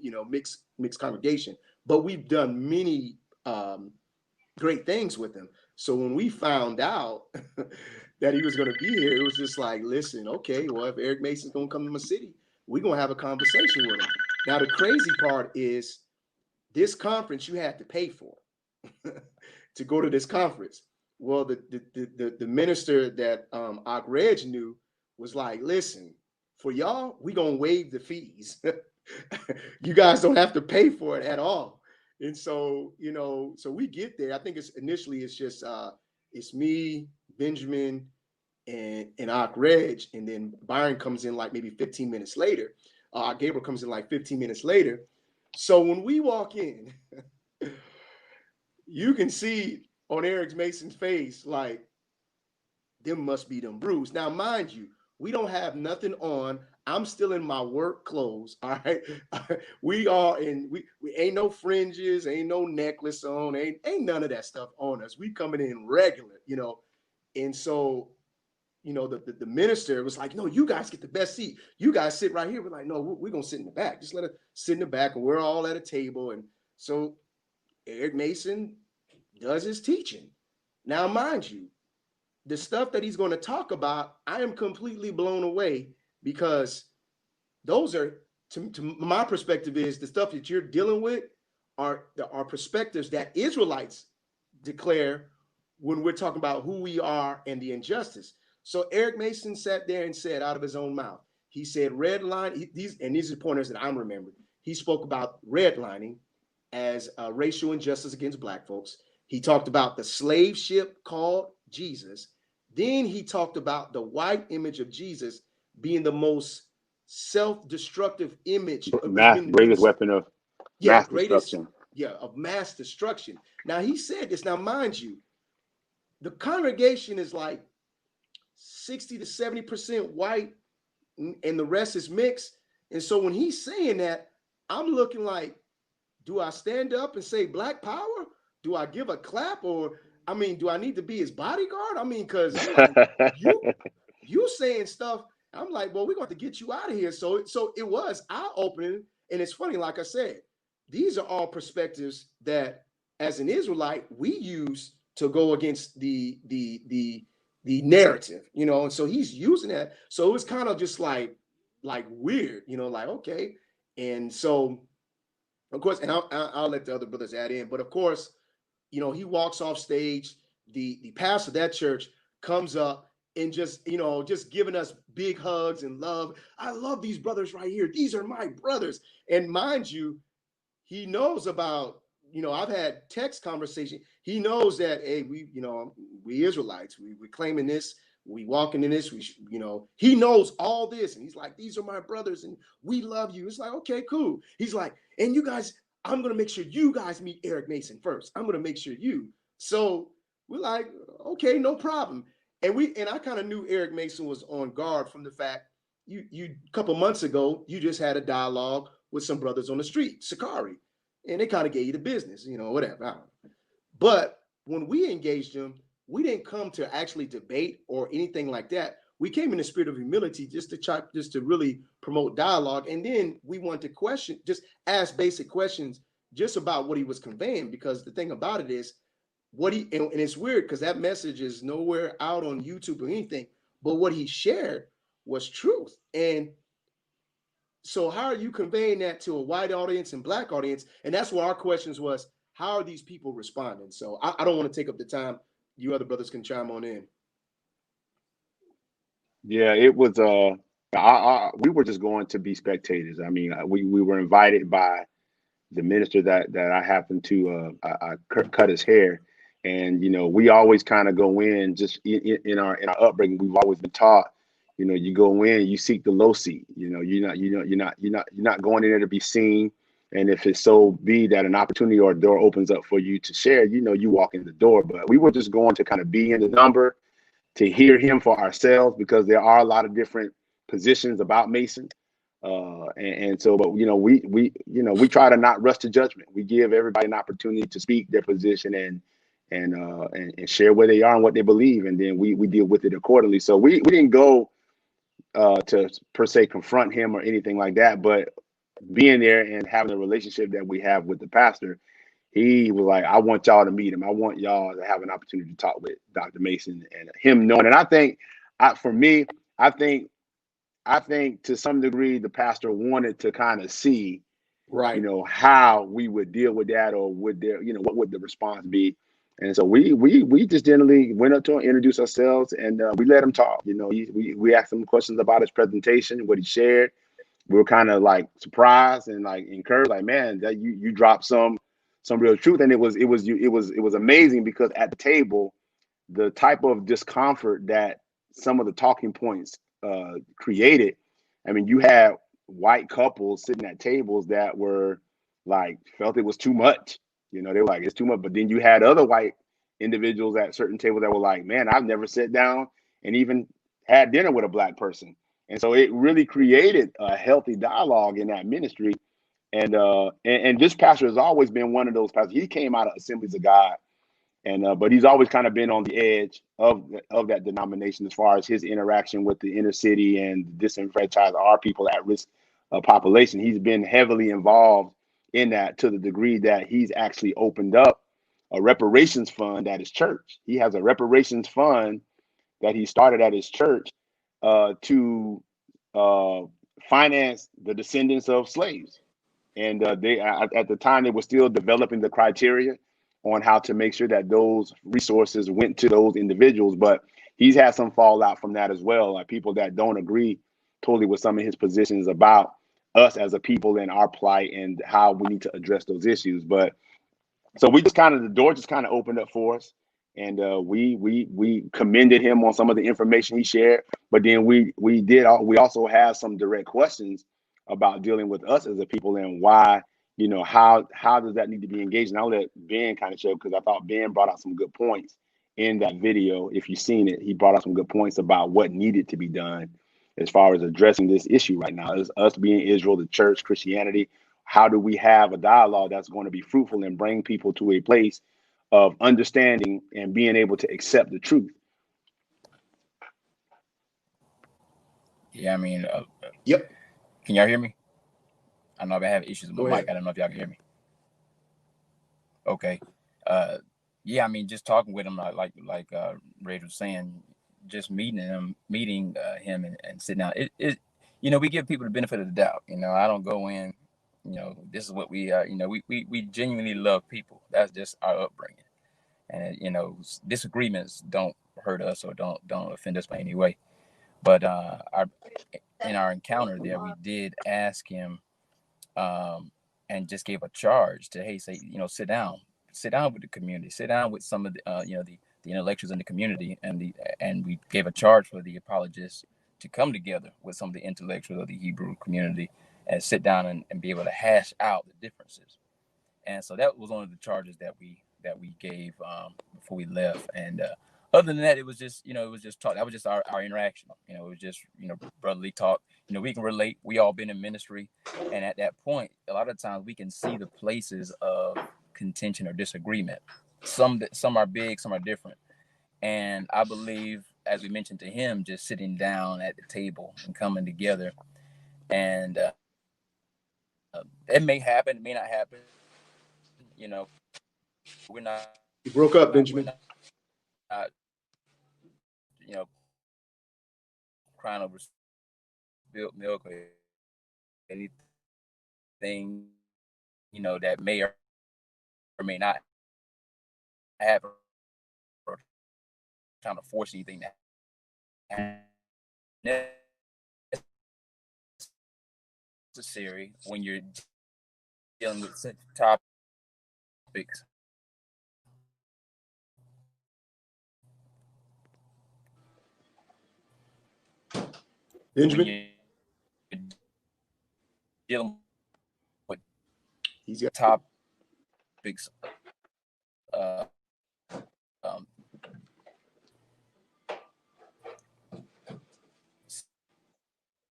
mixed congregation. But we've done many great things with him. So when we found out that he was going to be here, it was just like, listen, okay, well, if Eric Mason's going to come to my city, we're going to have a conversation with him. Now, the crazy part is this conference you had to pay for to go to this conference. Well, the minister that Ak Reg knew was like, listen, for y'all, we're going to waive the fees. You guys don't have to pay for it at all. And so, so we get there. I think it's just it's me, Benjamin, and Ak Reg, and then Byron comes in like maybe 15 minutes later. Gabriel comes in like 15 minutes later. So when we walk in, you can see on Eric Mason's face, like, them must be them bruised. Now, mind you, we don't have nothing on. I'm still in my work clothes. All right. We ain't no fringes, ain't no necklace on, ain't none of that stuff on us. We coming in regular, And so, the minister was like, no, you guys get the best seat. You guys sit right here. We're like, no, we're going to sit in the back. Just let us sit in the back, and we're all at a table. And so Eric Mason does his teaching. Now, mind you, the stuff that he's going to talk about, I am completely blown away, because those are, to my perspective, is the stuff that you're dealing with are perspectives that Israelites declare when we're talking about who we are and the injustice. So Eric Mason sat there and said out of his own mouth, he said redline, these are pointers that I'm remembering. He spoke about redlining as a racial injustice against Black folks. He talked about the slave ship called Jesus. Then he talked about the white image of Jesus being the most self-destructive image of greatest weapon of mass destruction. Of mass destruction. Now he said this. Now, mind you, the congregation is like 60 to 70% white, and the rest is mixed. And so when he's saying that, I'm looking like, do I stand up and say Black power? Do I give a clap? Or, I mean, do I need to be his bodyguard? I mean, because I'm like, you saying stuff. I'm like, well, we're going to get you out of here. So it was eye-opening. And it's funny, like I said, these are all perspectives that, as an Israelite, we use to go against the narrative, you know. And so he's using that. So it was kind of just like weird, you know, like, okay. And so, of course, and I'll let the other brothers add in, but of course, you know, he walks off stage. The pastor of that church comes up and just giving us big hugs and love. I love these brothers right here. These are my brothers. And mind you, he knows about, you know, I've had text conversation. He knows that, hey, we Israelites, we're claiming this, we walking in this, he knows all this. And he's like, these are my brothers and we love you. It's like, okay, cool. He's like, and you guys, I'm going to make sure you guys meet Eric Mason first. I'm going to make sure you. So we're like, okay, no problem. And I kind of knew Eric Mason was on guard from the fact you a couple months ago, you just had a dialogue with some brothers on the street, Sakari, and they kind of gave you the business, you know, whatever. But when we engaged them, we didn't come to actually debate or anything like that. We came in the spirit of humility just to really promote dialogue. And then we wanted to ask basic questions just about what he was conveying, because the thing about it is and it's weird because that message is nowhere out on YouTube or anything, but what he shared was truth. And so how are you conveying that to a white audience and Black audience? And that's where our questions was, how are these people responding? So I don't want to take up the time. You other brothers can chime on in. Yeah, it was. We were just going to be spectators. I mean, we were invited by the minister that I happened to cut his hair, and you know, we always kind of go in just in our upbringing. We've always been taught, you know, you go in, you seek the low seat. You know, you're not going in there to be seen. And if it so be that an opportunity or a door opens up for you to share, you know, you walk in the door. But we were just going to kind of be in the number, to hear him for ourselves, because there are a lot of different positions about Mason. And so, but, you know, we try to not rush to judgment. We give everybody an opportunity to speak their position and share where they are and what they believe. And then we deal with it accordingly. So we didn't go to per se confront him or anything like that, but being there and having a relationship that we have with the pastor, he was like, I want y'all to meet him. I want y'all to have an opportunity to talk with Dr. Mason, and him knowing. And I think, for me, I think to some degree the pastor wanted to kind of see, right, you know, how we would deal with that, or would there, you know, what would the response be? And so we just generally went up to him, introduced ourselves, and we let him talk. You know, we asked him questions about his presentation, what he shared. We were kind of like surprised and like encouraged, like, man, that you dropped some real truth. And it was amazing, because at the table, the type of discomfort that some of the talking points created. I mean, you had white couples sitting at tables that were like, felt it was too much. You know, they were like, it's too much. But then you had other white individuals at certain tables that were like, man, I've never sat down and even had dinner with a Black person. And so it really created a healthy dialogue in that ministry. And this pastor has always been one of those pastors. He came out of Assemblies of God, and but he's always kind of been on the edge of that denomination as far as his interaction with the inner city and disenfranchised, our people at risk population. He's been heavily involved in that, to the degree that he's actually opened up a reparations fund at his church. He has a reparations fund that he started at his church to finance the descendants of slaves. And they at the time, they were still developing the criteria on how to make sure that those resources went to those individuals. But he's had some fallout from that as well, like people that don't agree totally with some of his positions about us as a people and our plight and how we need to address those issues. But so we just kind of, the door just kind of opened up for us, and we commended him on some of the information he shared. But then we also have some direct questions about dealing with us as a people and why, you know, how does that need to be engaged? And I'll let Ben kind of show, because I thought Ben brought out some good points in that video. If you've seen it, he brought out some good points about what needed to be done as far as addressing this issue right now. Is us being Israel, the church, Christianity. How do we have a dialogue that's going to be fruitful and bring people to a place of understanding and being able to accept the truth? Yeah, I mean, Yep. Can y'all hear me? I know I have issues with my mic. I don't know if y'all can hear me. Okay. Yeah, I mean, just talking with him, like Ray was saying, just meeting him and sitting down. It you know, we give people the benefit of the doubt. You know, I don't go in, you know, this is what we are. You know, we genuinely love people. That's just our upbringing, and you know, disagreements don't hurt us or don't offend us by any way. But in our encounter there, we did ask him, and just gave a charge to, hey, say, you know, sit down with the community, sit down with some of the, you know, the intellectuals in the community, and we gave a charge for the apologists to come together with some of the intellectuals of the Hebrew community and sit down and be able to hash out the differences. And so that was one of the charges that we gave before we left. And other than that, it was just, you know, it was just talk. That was just our interaction. You know, it was just, you know, brotherly talk. You know, we can relate. We all been in ministry, and at that point, a lot of times we can see the places of contention or disagreement. Some are big, some are different. And I believe, as we mentioned to him, just sitting down at the table and coming together, and it may happen, it may not happen. You know, we're not. You broke up, Benjamin. You know, crying over spilled milk or anything, you know, that may or may not happen, or trying to force anything to happen. Necessary when you're dealing with such topics. Benjamin, dealing with he's got topics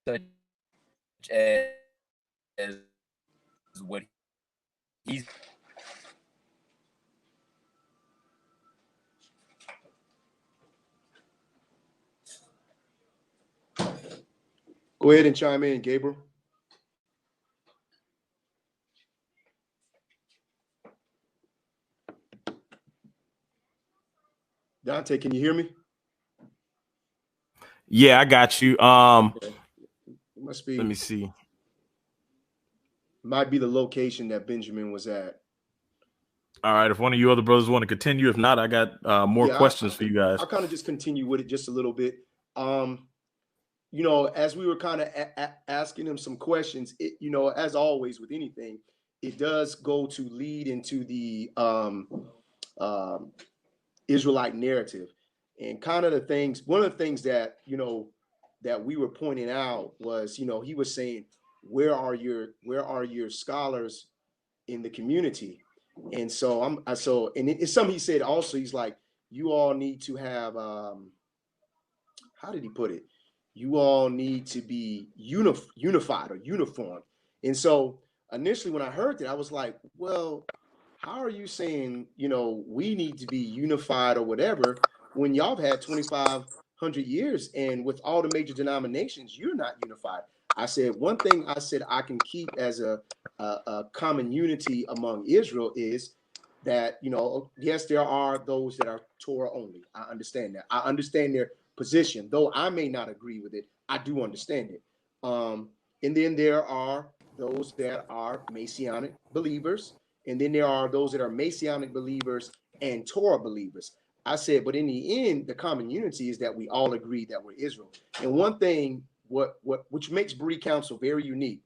such as what he's Go ahead and chime in, Gabriel. Dante, can you hear me? Yeah, I got you. Okay. It must be. Let me see. Might be the location that Benjamin was at. All right. If one of you other brothers want to continue, if not, I got more questions for you guys. I'll kind of just continue with it just a little bit. You know, as we were kind of asking him some questions, it, you know, as always with anything, it does go to lead into the Israelite narrative. And kind of the things, one of the things that, you know, that we were pointing out was, you know, he was saying, where are your scholars in the community? And so and it's something he said also. He's like, you all need to have, how did he put it? You all need to be unified or uniform. And so initially when I heard that, I was like, well, how are you saying, you know, we need to be unified or whatever when y'all have had 2,500 years, and with all the major denominations, you're not unified? I said, one thing I said I can keep as a common unity among Israel is that, you know, yes, there are those that are Torah only. I understand that. I understand their position, though I may not agree with it. I do understand it. And then there are those that are Messianic believers, and then there are those that are Messianic believers and Torah believers. I said, but in the end, the common unity is that we all agree that we're Israel. And one thing, which makes Berean Council very unique,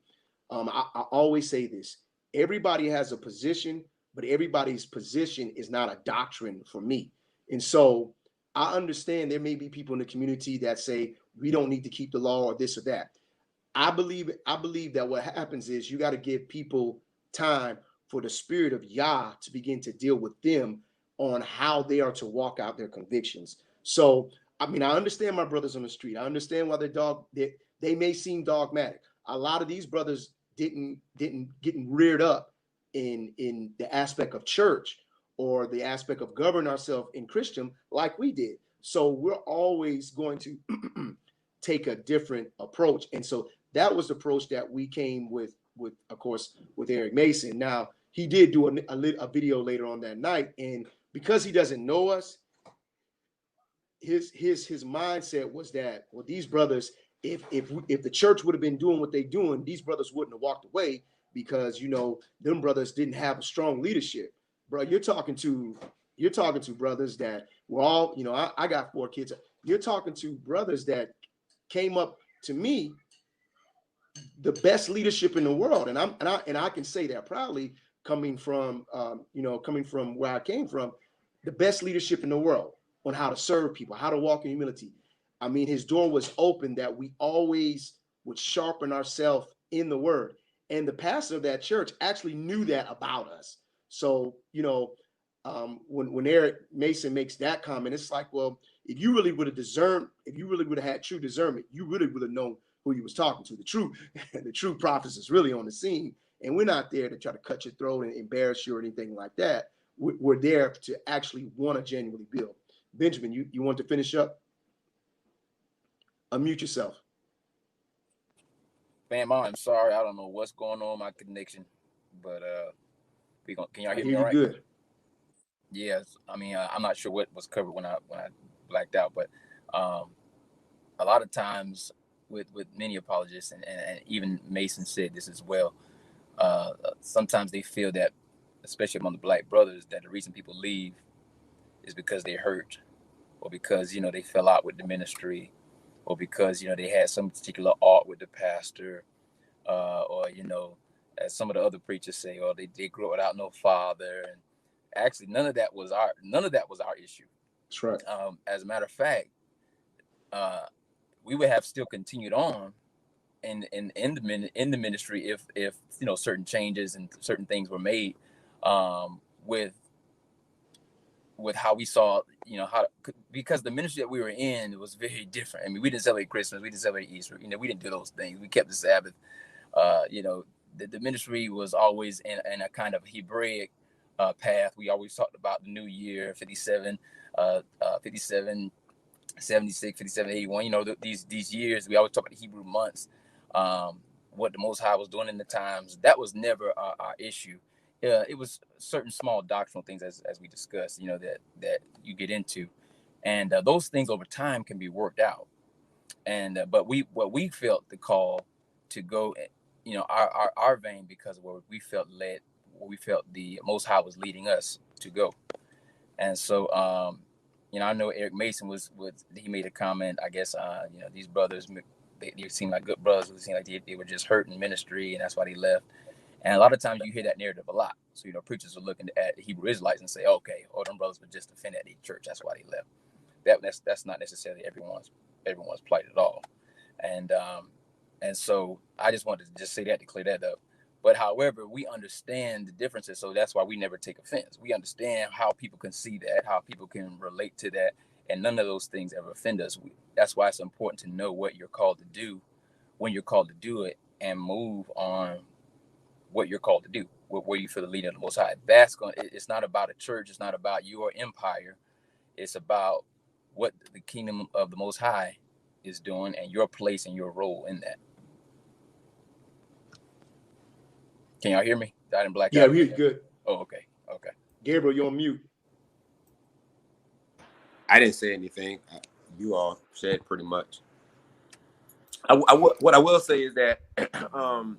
I always say this: everybody has a position, but everybody's position is not a doctrine for me. And so I understand there may be people in the community that say we don't need to keep the law or this or that. I believe that what happens is you got to give people time for the spirit of Yah to begin to deal with them on how they are to walk out their convictions. So, I mean, I understand my brothers on the street. I understand why they may seem dogmatic. A lot of these brothers didn't getting reared up in the aspect of church or the aspect of govern ourselves in Christian like we did. So we're always going to take a different approach. And so that was the approach that we came with of course, with Eric Mason. Now, he did do a video later on that night, and because he doesn't know us, his mindset was that, well, these brothers, if the church would have been doing what they're doing, these brothers wouldn't have walked away because, you know, them brothers didn't have a strong leadership. Bro, you're talking to brothers that were all, you know, I got 4 kids. You're talking to brothers that came up to me the best leadership in the world, and I can say that proudly, coming from coming from where I came from, the best leadership in the world on how to serve people, how to walk in humility. I mean, his door was open that we always would sharpen ourselves in the word, and the pastor of that church actually knew that about us. So, you know, when Eric Mason makes that comment, it's like, well, if you really would have discerned, if you really would have had true discernment, you really would have known who he was talking to. The true prophets is really on the scene, and we're not there to try to cut your throat and embarrass you or anything like that. We're there to actually want to genuinely build. Benjamin, you want to finish up? Unmute yourself. Man, I'm sorry. I don't know what's going on with my connection, but can y'all hear me all right? Good. Yes. I mean, I'm not sure what was covered when I blacked out, but a lot of times with many apologists and even Mason said this as well. Sometimes they feel that, especially among the black brothers, that the reason people leave is because they're hurt, or because, you know, they fell out with the ministry, or because, you know, they had some particular art with the pastor, or, you know, as some of the other preachers say, or they grew up without no father. And actually, none of that was our issue. That's right. As a matter of fact, we would have still continued on in the ministry if you know, certain changes and certain things were made with how we saw, you know, because the ministry that we were in was very different. I mean, we didn't celebrate Christmas, we didn't celebrate Easter, you know, we didn't do those things. We kept the Sabbath. You know, the ministry was always in a kind of Hebraic path. We always talked about the new year, 57, 76, 57, 81, you know, these years. We always talk about the Hebrew months, what the Most High was doing in the times. That was never our issue. It was certain small doctrinal things, as we discussed, you know, that you get into, and those things over time can be worked out. And but what we felt the call to go, you know, our vein, because of where we felt led, where we felt the Most High was leading us to go. And so, you know, I know Eric Mason he made a comment, I guess, you know, these brothers, they seem like good brothers. It seemed like they were just hurt in ministry, and that's why they left. And a lot of times you hear that narrative a lot. So, you know, preachers are looking at the Hebrew Israelites and say, okay, all them brothers were just offended at their church, that's why they left. That's not necessarily everyone's plight at all. And so I just wanted to just say that to clear that up. But however, we understand the differences, so that's why we never take offense. We understand how people can see that, how people can relate to that, and none of those things ever offend us. That's why it's important to know what you're called to do, when you're called to do it, and move on what you're called to do, where you feel the leading of the Most High. It's not about a church, it's not about your empire. It's about what the kingdom of the Most High is doing and your place and your role in that. Can y'all hear me? I didn't black Yeah, out. we're good. Oh, okay. Okay. Gabriel, you're on mute. I didn't say anything. You all said pretty much. What I will say is that I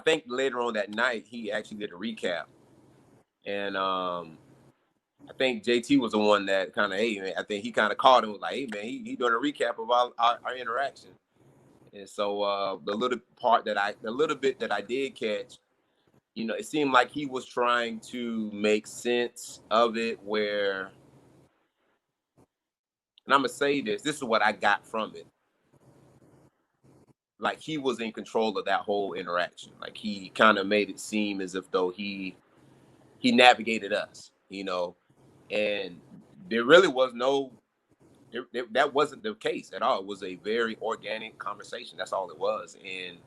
think later on that night he actually did a recap, and I think JT was the one that kind of, hey man, I think he kind of called him, was like, hey man, he doing a recap of our interaction. And so the little bit that I did catch, you know, it seemed like he was trying to make sense of it where, and I'm gonna say this is what I got from it. Like he was in control of that whole interaction. Like he kind of made it seem as if though he navigated us, you know, and there really was that wasn't the case at all. It was a very organic conversation. That's all it was. And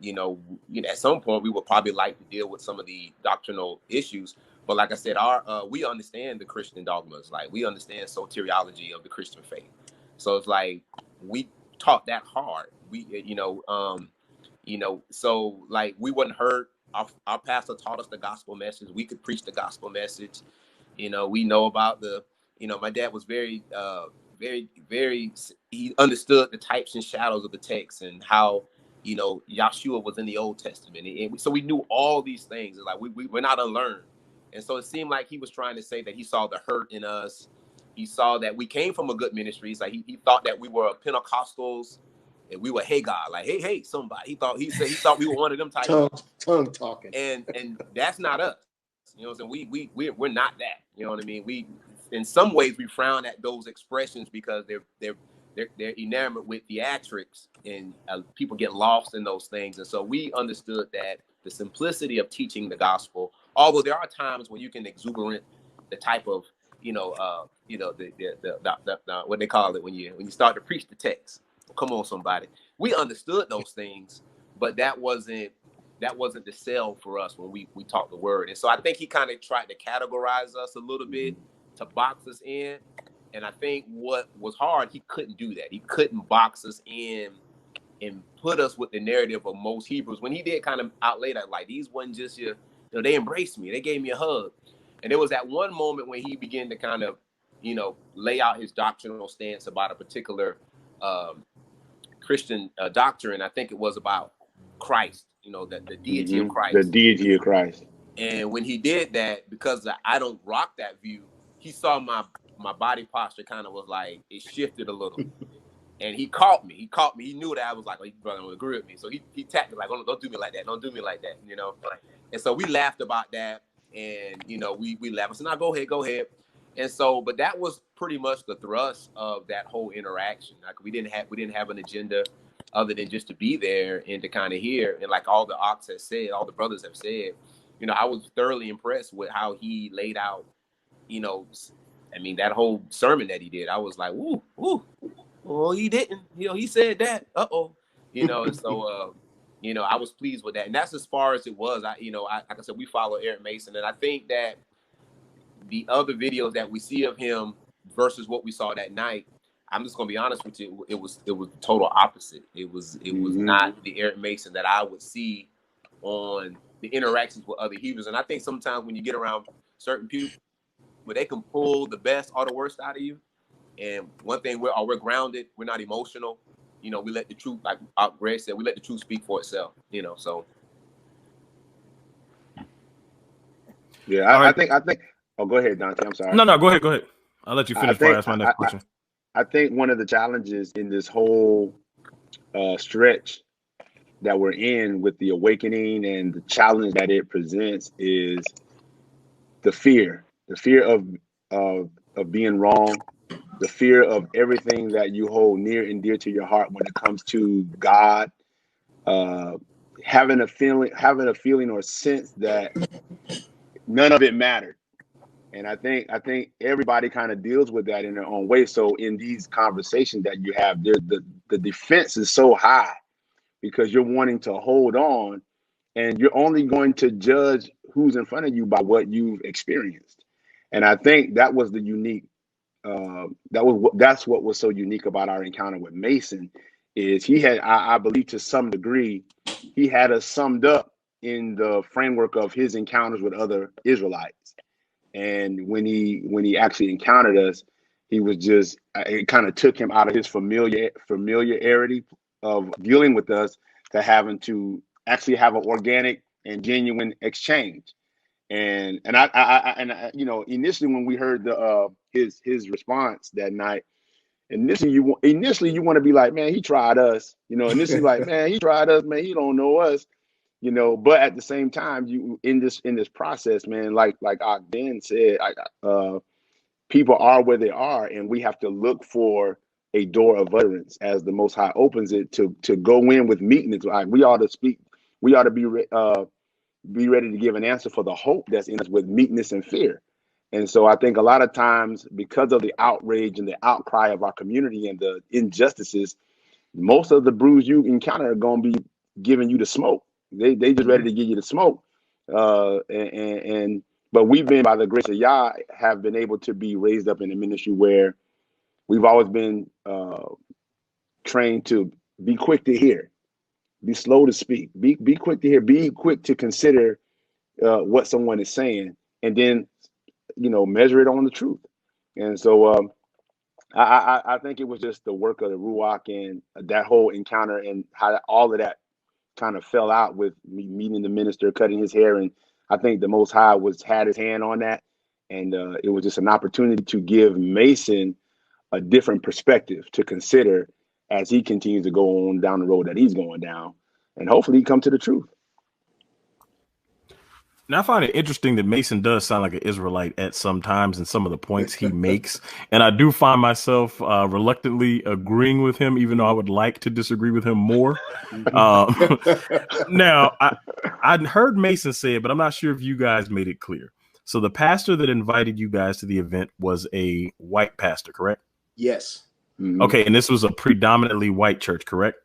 you know, at some point we would probably like to deal with some of the doctrinal issues. But like I said, we understand the Christian dogmas. Like we understand soteriology of the Christian faith. So it's like we taught that hard. So like we wasn't hurt. Our pastor taught us the gospel message. We could preach the gospel message. You know, we know about my dad was very, he understood the types and shadows of the text and how, you know, Yahshua was in the Old Testament. And so we knew all these things. It's like we're not unlearned. And so it seemed like he was trying to say that he saw the hurt in us. He saw that we came from a good ministry. It's like he thought that we were Pentecostals and we were Hagar, like, hey, somebody. He thought we were one of them types. Tongue talking. And that's not us. You know what I'm saying? We're not that. You know what I mean? We, in some ways, we frown at those expressions because they're enamored with theatrics, and people get lost in those things. And so we understood that the simplicity of teaching the gospel, although there are times when you can exuberate the type of, the what they call it when you start to preach the text. Come on, somebody. We understood those things, but that wasn't the sell for us when we taught the word. And so I think he kind of tried to categorize us a little bit, to box us in. And I think what was hard, he couldn't do that. He couldn't box us in and put us with the narrative of most Hebrews. When he did kind of outlay that, like, these wasn't just they embraced me. They gave me a hug. And there was that one moment when he began to kind of, lay out his doctrinal stance about a particular Christian doctrine. I think it was about Christ, the deity of Christ. The deity of Christ. And when he did that, because I don't rock that view, he saw my body posture kind of was like, it shifted a little. And he caught me. He knew that I was like, oh, you brother don't agree with me. So he tapped me like, oh, don't do me like that. Don't do me like that, And so we laughed about that. And, we laughed. I said, no, go ahead. And so, but that was pretty much the thrust of that whole interaction. Like we didn't have an agenda other than just to be there and to kind of hear. And like all the ox has said, all the brothers have said, I was thoroughly impressed with how he laid out, that whole sermon that he did. I was like, woo. Well, he didn't. He said that. And so, I was pleased with that. And that's as far as it was. Like I said, we follow Eric Mason. And I think that the other videos that we see of him versus what we saw that night, I'm just gonna be honest with you, it was the total opposite. It was not the Eric Mason that I would see on the interactions with other Hebrews. And I think sometimes when you get around certain people, where they can pull the best or the worst out of you. And one thing, we're grounded, we're not emotional. We let the truth, like Greg said, we let the truth speak for itself. So. Yeah, I think. Oh, go ahead, Dante. I'm sorry. No, go ahead. I'll let you finish before I ask my next question. I think one of the challenges in this whole stretch that we're in with the awakening and the challenge that it presents is the fear of being wrong, the fear of everything that you hold near and dear to your heart when it comes to God, having a feeling or sense that none of it mattered. And I think everybody kind of deals with that in their own way. So in these conversations that you have, the defense is so high because you're wanting to hold on, and you're only going to judge who's in front of you by what you've experienced. And I think that was the unique. That's what was so unique about our encounter with Mason, is he had, I believe to some degree, he had us summed up in the framework of his encounters with other Israelites. And when he actually encountered us, he was just, it kind of took him out of his familiarity of dealing with us to having to actually have an organic and genuine exchange. And I you know, initially when we heard the his response that night, initially you want to be like, man, he tried us, you know, initially like, man, he tried us, man, he don't know us, you know. But at the same time, you in this process, man, like Ben said, people are where they are, and we have to look for a door of utterance as the Most High opens it to go in with meekness. Like we ought to speak, we ought to be ready to give an answer for the hope that's in us with meekness and fear. And so I think a lot of times, because of the outrage and the outcry of our community and the injustices, most of the brews you encounter are going to be giving you the smoke. They just ready to give you the smoke. But we've been, by the grace of Yah, have been able to be raised up in a ministry where we've always been trained to be quick to hear, be slow to speak, be quick to hear, be quick to consider what someone is saying, and then, you know, measure it on the truth. And so I think it was just the work of the Ruach and that whole encounter and how all of that kind of fell out with me meeting the minister, cutting his hair. And I think the Most High had his hand on that. And it was just an opportunity to give Mason a different perspective to consider as he continues to go on down the road that he's going down. And hopefully he come to the truth. Now, I find it interesting that Mason does sound like an Israelite at some times in some of the points he makes. And I do find myself reluctantly agreeing with him, even though I would like to disagree with him more. Now, I heard Mason say it, but I'm not sure if you guys made it clear. So the pastor that invited you guys to the event was a white pastor, correct? Yes. Mm-hmm. Okay. And this was a predominantly white church, correct?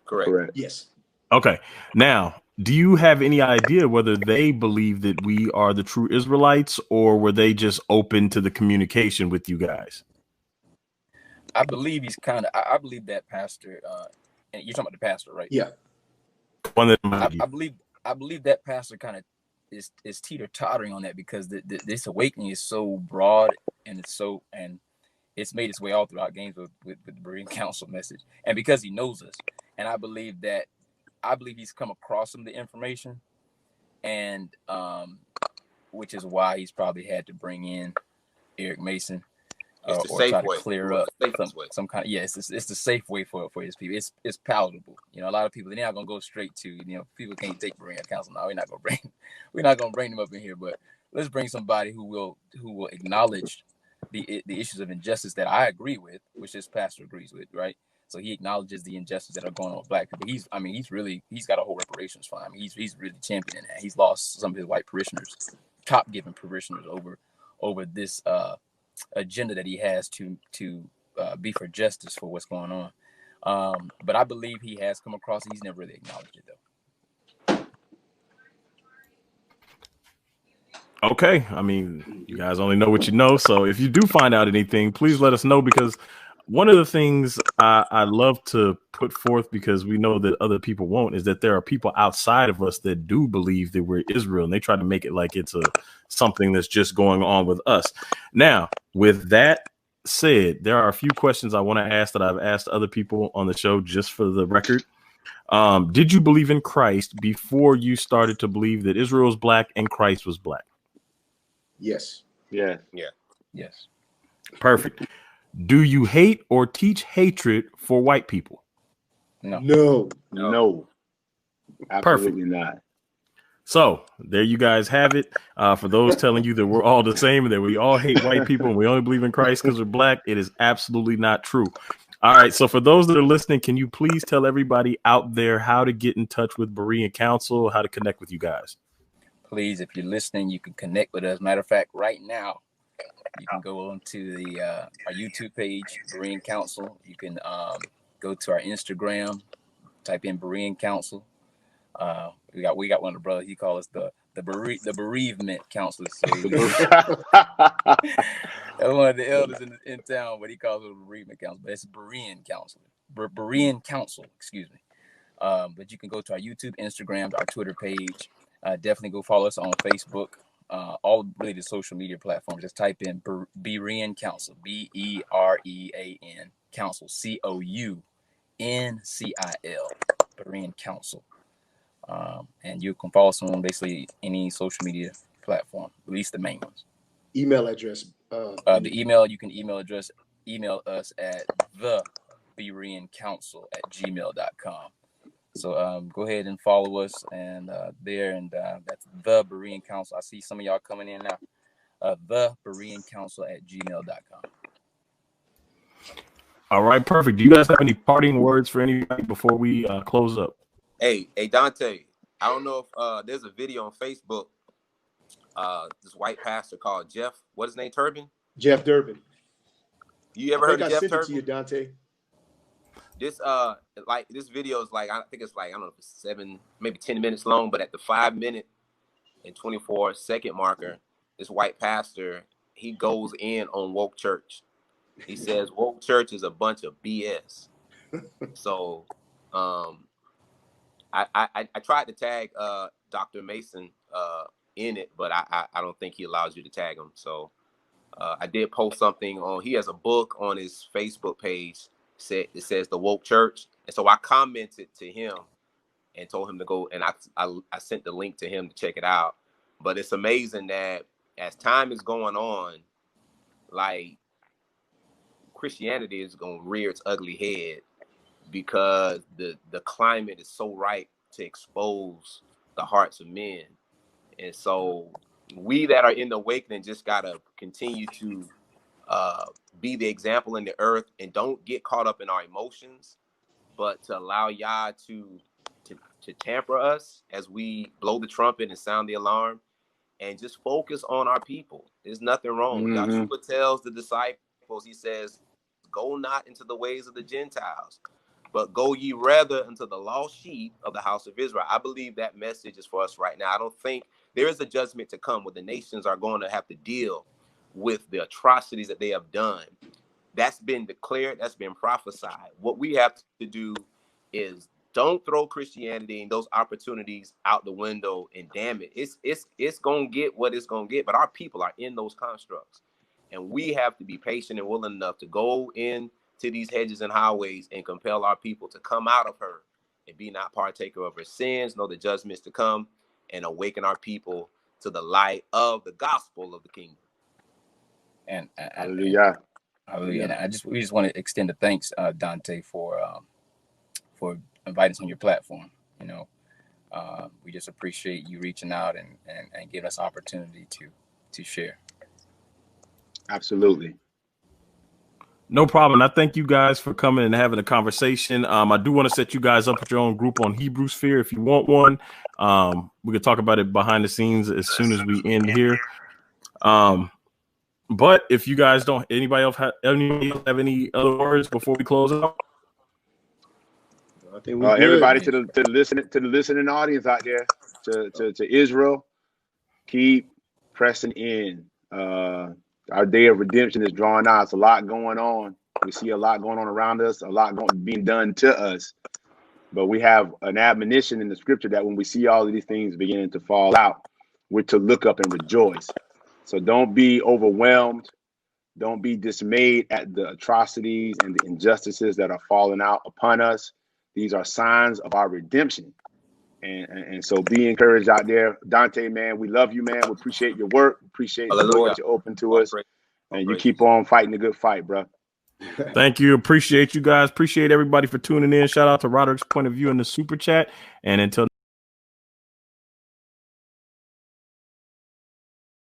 Correct. Yes. Okay. Now, do you have any idea whether they believe that we are the true Israelites, or were they just open to the communication with you guys? I believe he's kind of, I believe that pastor, and you're talking about the pastor, right? Yeah. One that I believe that pastor kind of is teeter-tottering on that, because this awakening is so broad, and it's made its way all throughout games with the Berean Council message, and because he knows us. And I believe he's come across some of the information, and which is why he's probably had to bring in Eric Mason or try to clear up some kind of, it's the safe way for his people. It's palatable. You know, a lot of people, they're not gonna go straight to, you know, people can't take Berean Council now. We're not gonna bring them up in here, but let's bring somebody who will acknowledge the issues of injustice that I agree with, which this pastor agrees with, right? So he acknowledges the injustices that are going on with black people. He's got a whole reparations fund. I mean, he's really championing that. He's lost some of his white parishioners, top giving parishioners over this agenda that he has to be for justice for what's going on. But I believe he has come across it. He's never really acknowledged it, though. Okay. I mean, you guys only know what you know. So if you do find out anything, please let us know, because one of the things I love to put forth, because we know that other people won't, is that there are people outside of us that do believe that we're Israel, and they try to make it like it's something that's just going on with us. Now, with that said, there are a few questions I want to ask that I've asked other people on the show, just for the record. Did you believe in Christ before you started to believe that Israel was black and Christ was black? Yes. Yeah. Yes. Perfect. Do you hate or teach hatred for white people? No. Absolutely not. So there you guys have it. For those telling you that we're all the same and that we all hate white people and we only believe in Christ because we're black, it is absolutely not true. All right. So for those that are listening, can you please tell everybody out there how to get in touch with Berean Council, how to connect with you guys? Please, if you're listening, you can connect with us. Matter of fact, right now, you can go on to our YouTube page, Berean Council. You can go to our Instagram, type in Berean Council. We got one of the brothers. He calls us the bereavement counselors. So that's one of the elders in town, but he calls it a bereavement counselor. But it's Berean Counselor, Berean Council, excuse me. But you can go to our YouTube, Instagram, our Twitter page. Definitely go follow us on Facebook. All really the social media platforms. Just type in Berean Council, Berean Council, COUNCIL, Berean Council. And you can follow us on basically any social media platform, at least the main ones. Email address. The email, you can email us at thebereancouncil@gmail.com. So go ahead and follow us and that's the Berean Council. I see some of y'all coming in now. The Berean Council@gmail.com. All right, perfect. Do you guys have any parting words for anybody before we close up? Hey, Dante, I don't know if there's a video on Facebook. This white pastor called Jeff, what's his name, Turbin? Jeff Durbin. You ever heard of Jeff Turbin? I sent it to you, Dante. This this video is like, I think it's like, I don't know if it's 7, maybe 10 minutes long, but at the 5-minute and 24-second marker, this white pastor, he goes in on woke church. He says woke church is a bunch of BS. So I tried to tag Dr. Mason in it, but I don't think he allows you to tag him. So I did post something on, he has a book on his Facebook page. It says the woke church, and so I commented to him and told him to go, and I sent the link to him to check it out. But it's amazing that as time is going on, like Christianity is going to rear its ugly head because the climate is so ripe to expose the hearts of men. And so we that are in the awakening just got to continue to be the example in the earth and don't get caught up in our emotions, but to allow Yah to tamper us as we blow the trumpet and sound the alarm and just focus on our people. There's nothing wrong. Yahshua tells the disciples, he says, go not into the ways of the Gentiles, but go ye rather into the lost sheep of the house of Israel. I believe that message is for us right now. I don't think there is a judgment to come where the nations are going to have to deal with the atrocities that they have done. That's been declared, that's been prophesied. What we have to do is don't throw Christianity and those opportunities out the window and damn it. It's gonna get what it's gonna get, but our people are in those constructs. And we have to be patient and willing enough to go into these hedges and highways and compel our people to come out of her and be not partaker of her sins, know the judgments to come, and awaken our people to the light of the gospel of the kingdom. And hallelujah. Hallelujah. And we just want to extend the thanks, Dante, for inviting us on your platform. You know, we just appreciate you reaching out and giving us opportunity to share. Absolutely. No problem. I thank you guys for coming and having a conversation. I do want to set you guys up with your own group on Hebrew Sphere if you want one. We could talk about it behind the scenes as soon as we end here. But if you guys don't, anybody else have any other words before we close out? I think everybody to the listening audience out there, to Israel, keep pressing in. Our day of redemption is drawing out. It's a lot going on. We see a lot going on around us, a lot being done to us. But we have an admonition in the scripture that when we see all of these things beginning to fall out, we're to look up and rejoice. So don't be overwhelmed. Don't be dismayed at the atrocities and the injustices that are falling out upon us. These are signs of our redemption. And so be encouraged out there. Dante, man, we love you, man. We appreciate your work. Appreciate the doors you open to us. And you keep on fighting the good fight, bro. Thank you. Appreciate you guys. Appreciate everybody for tuning in. Shout out to Roderick's Point of View in the super chat. And until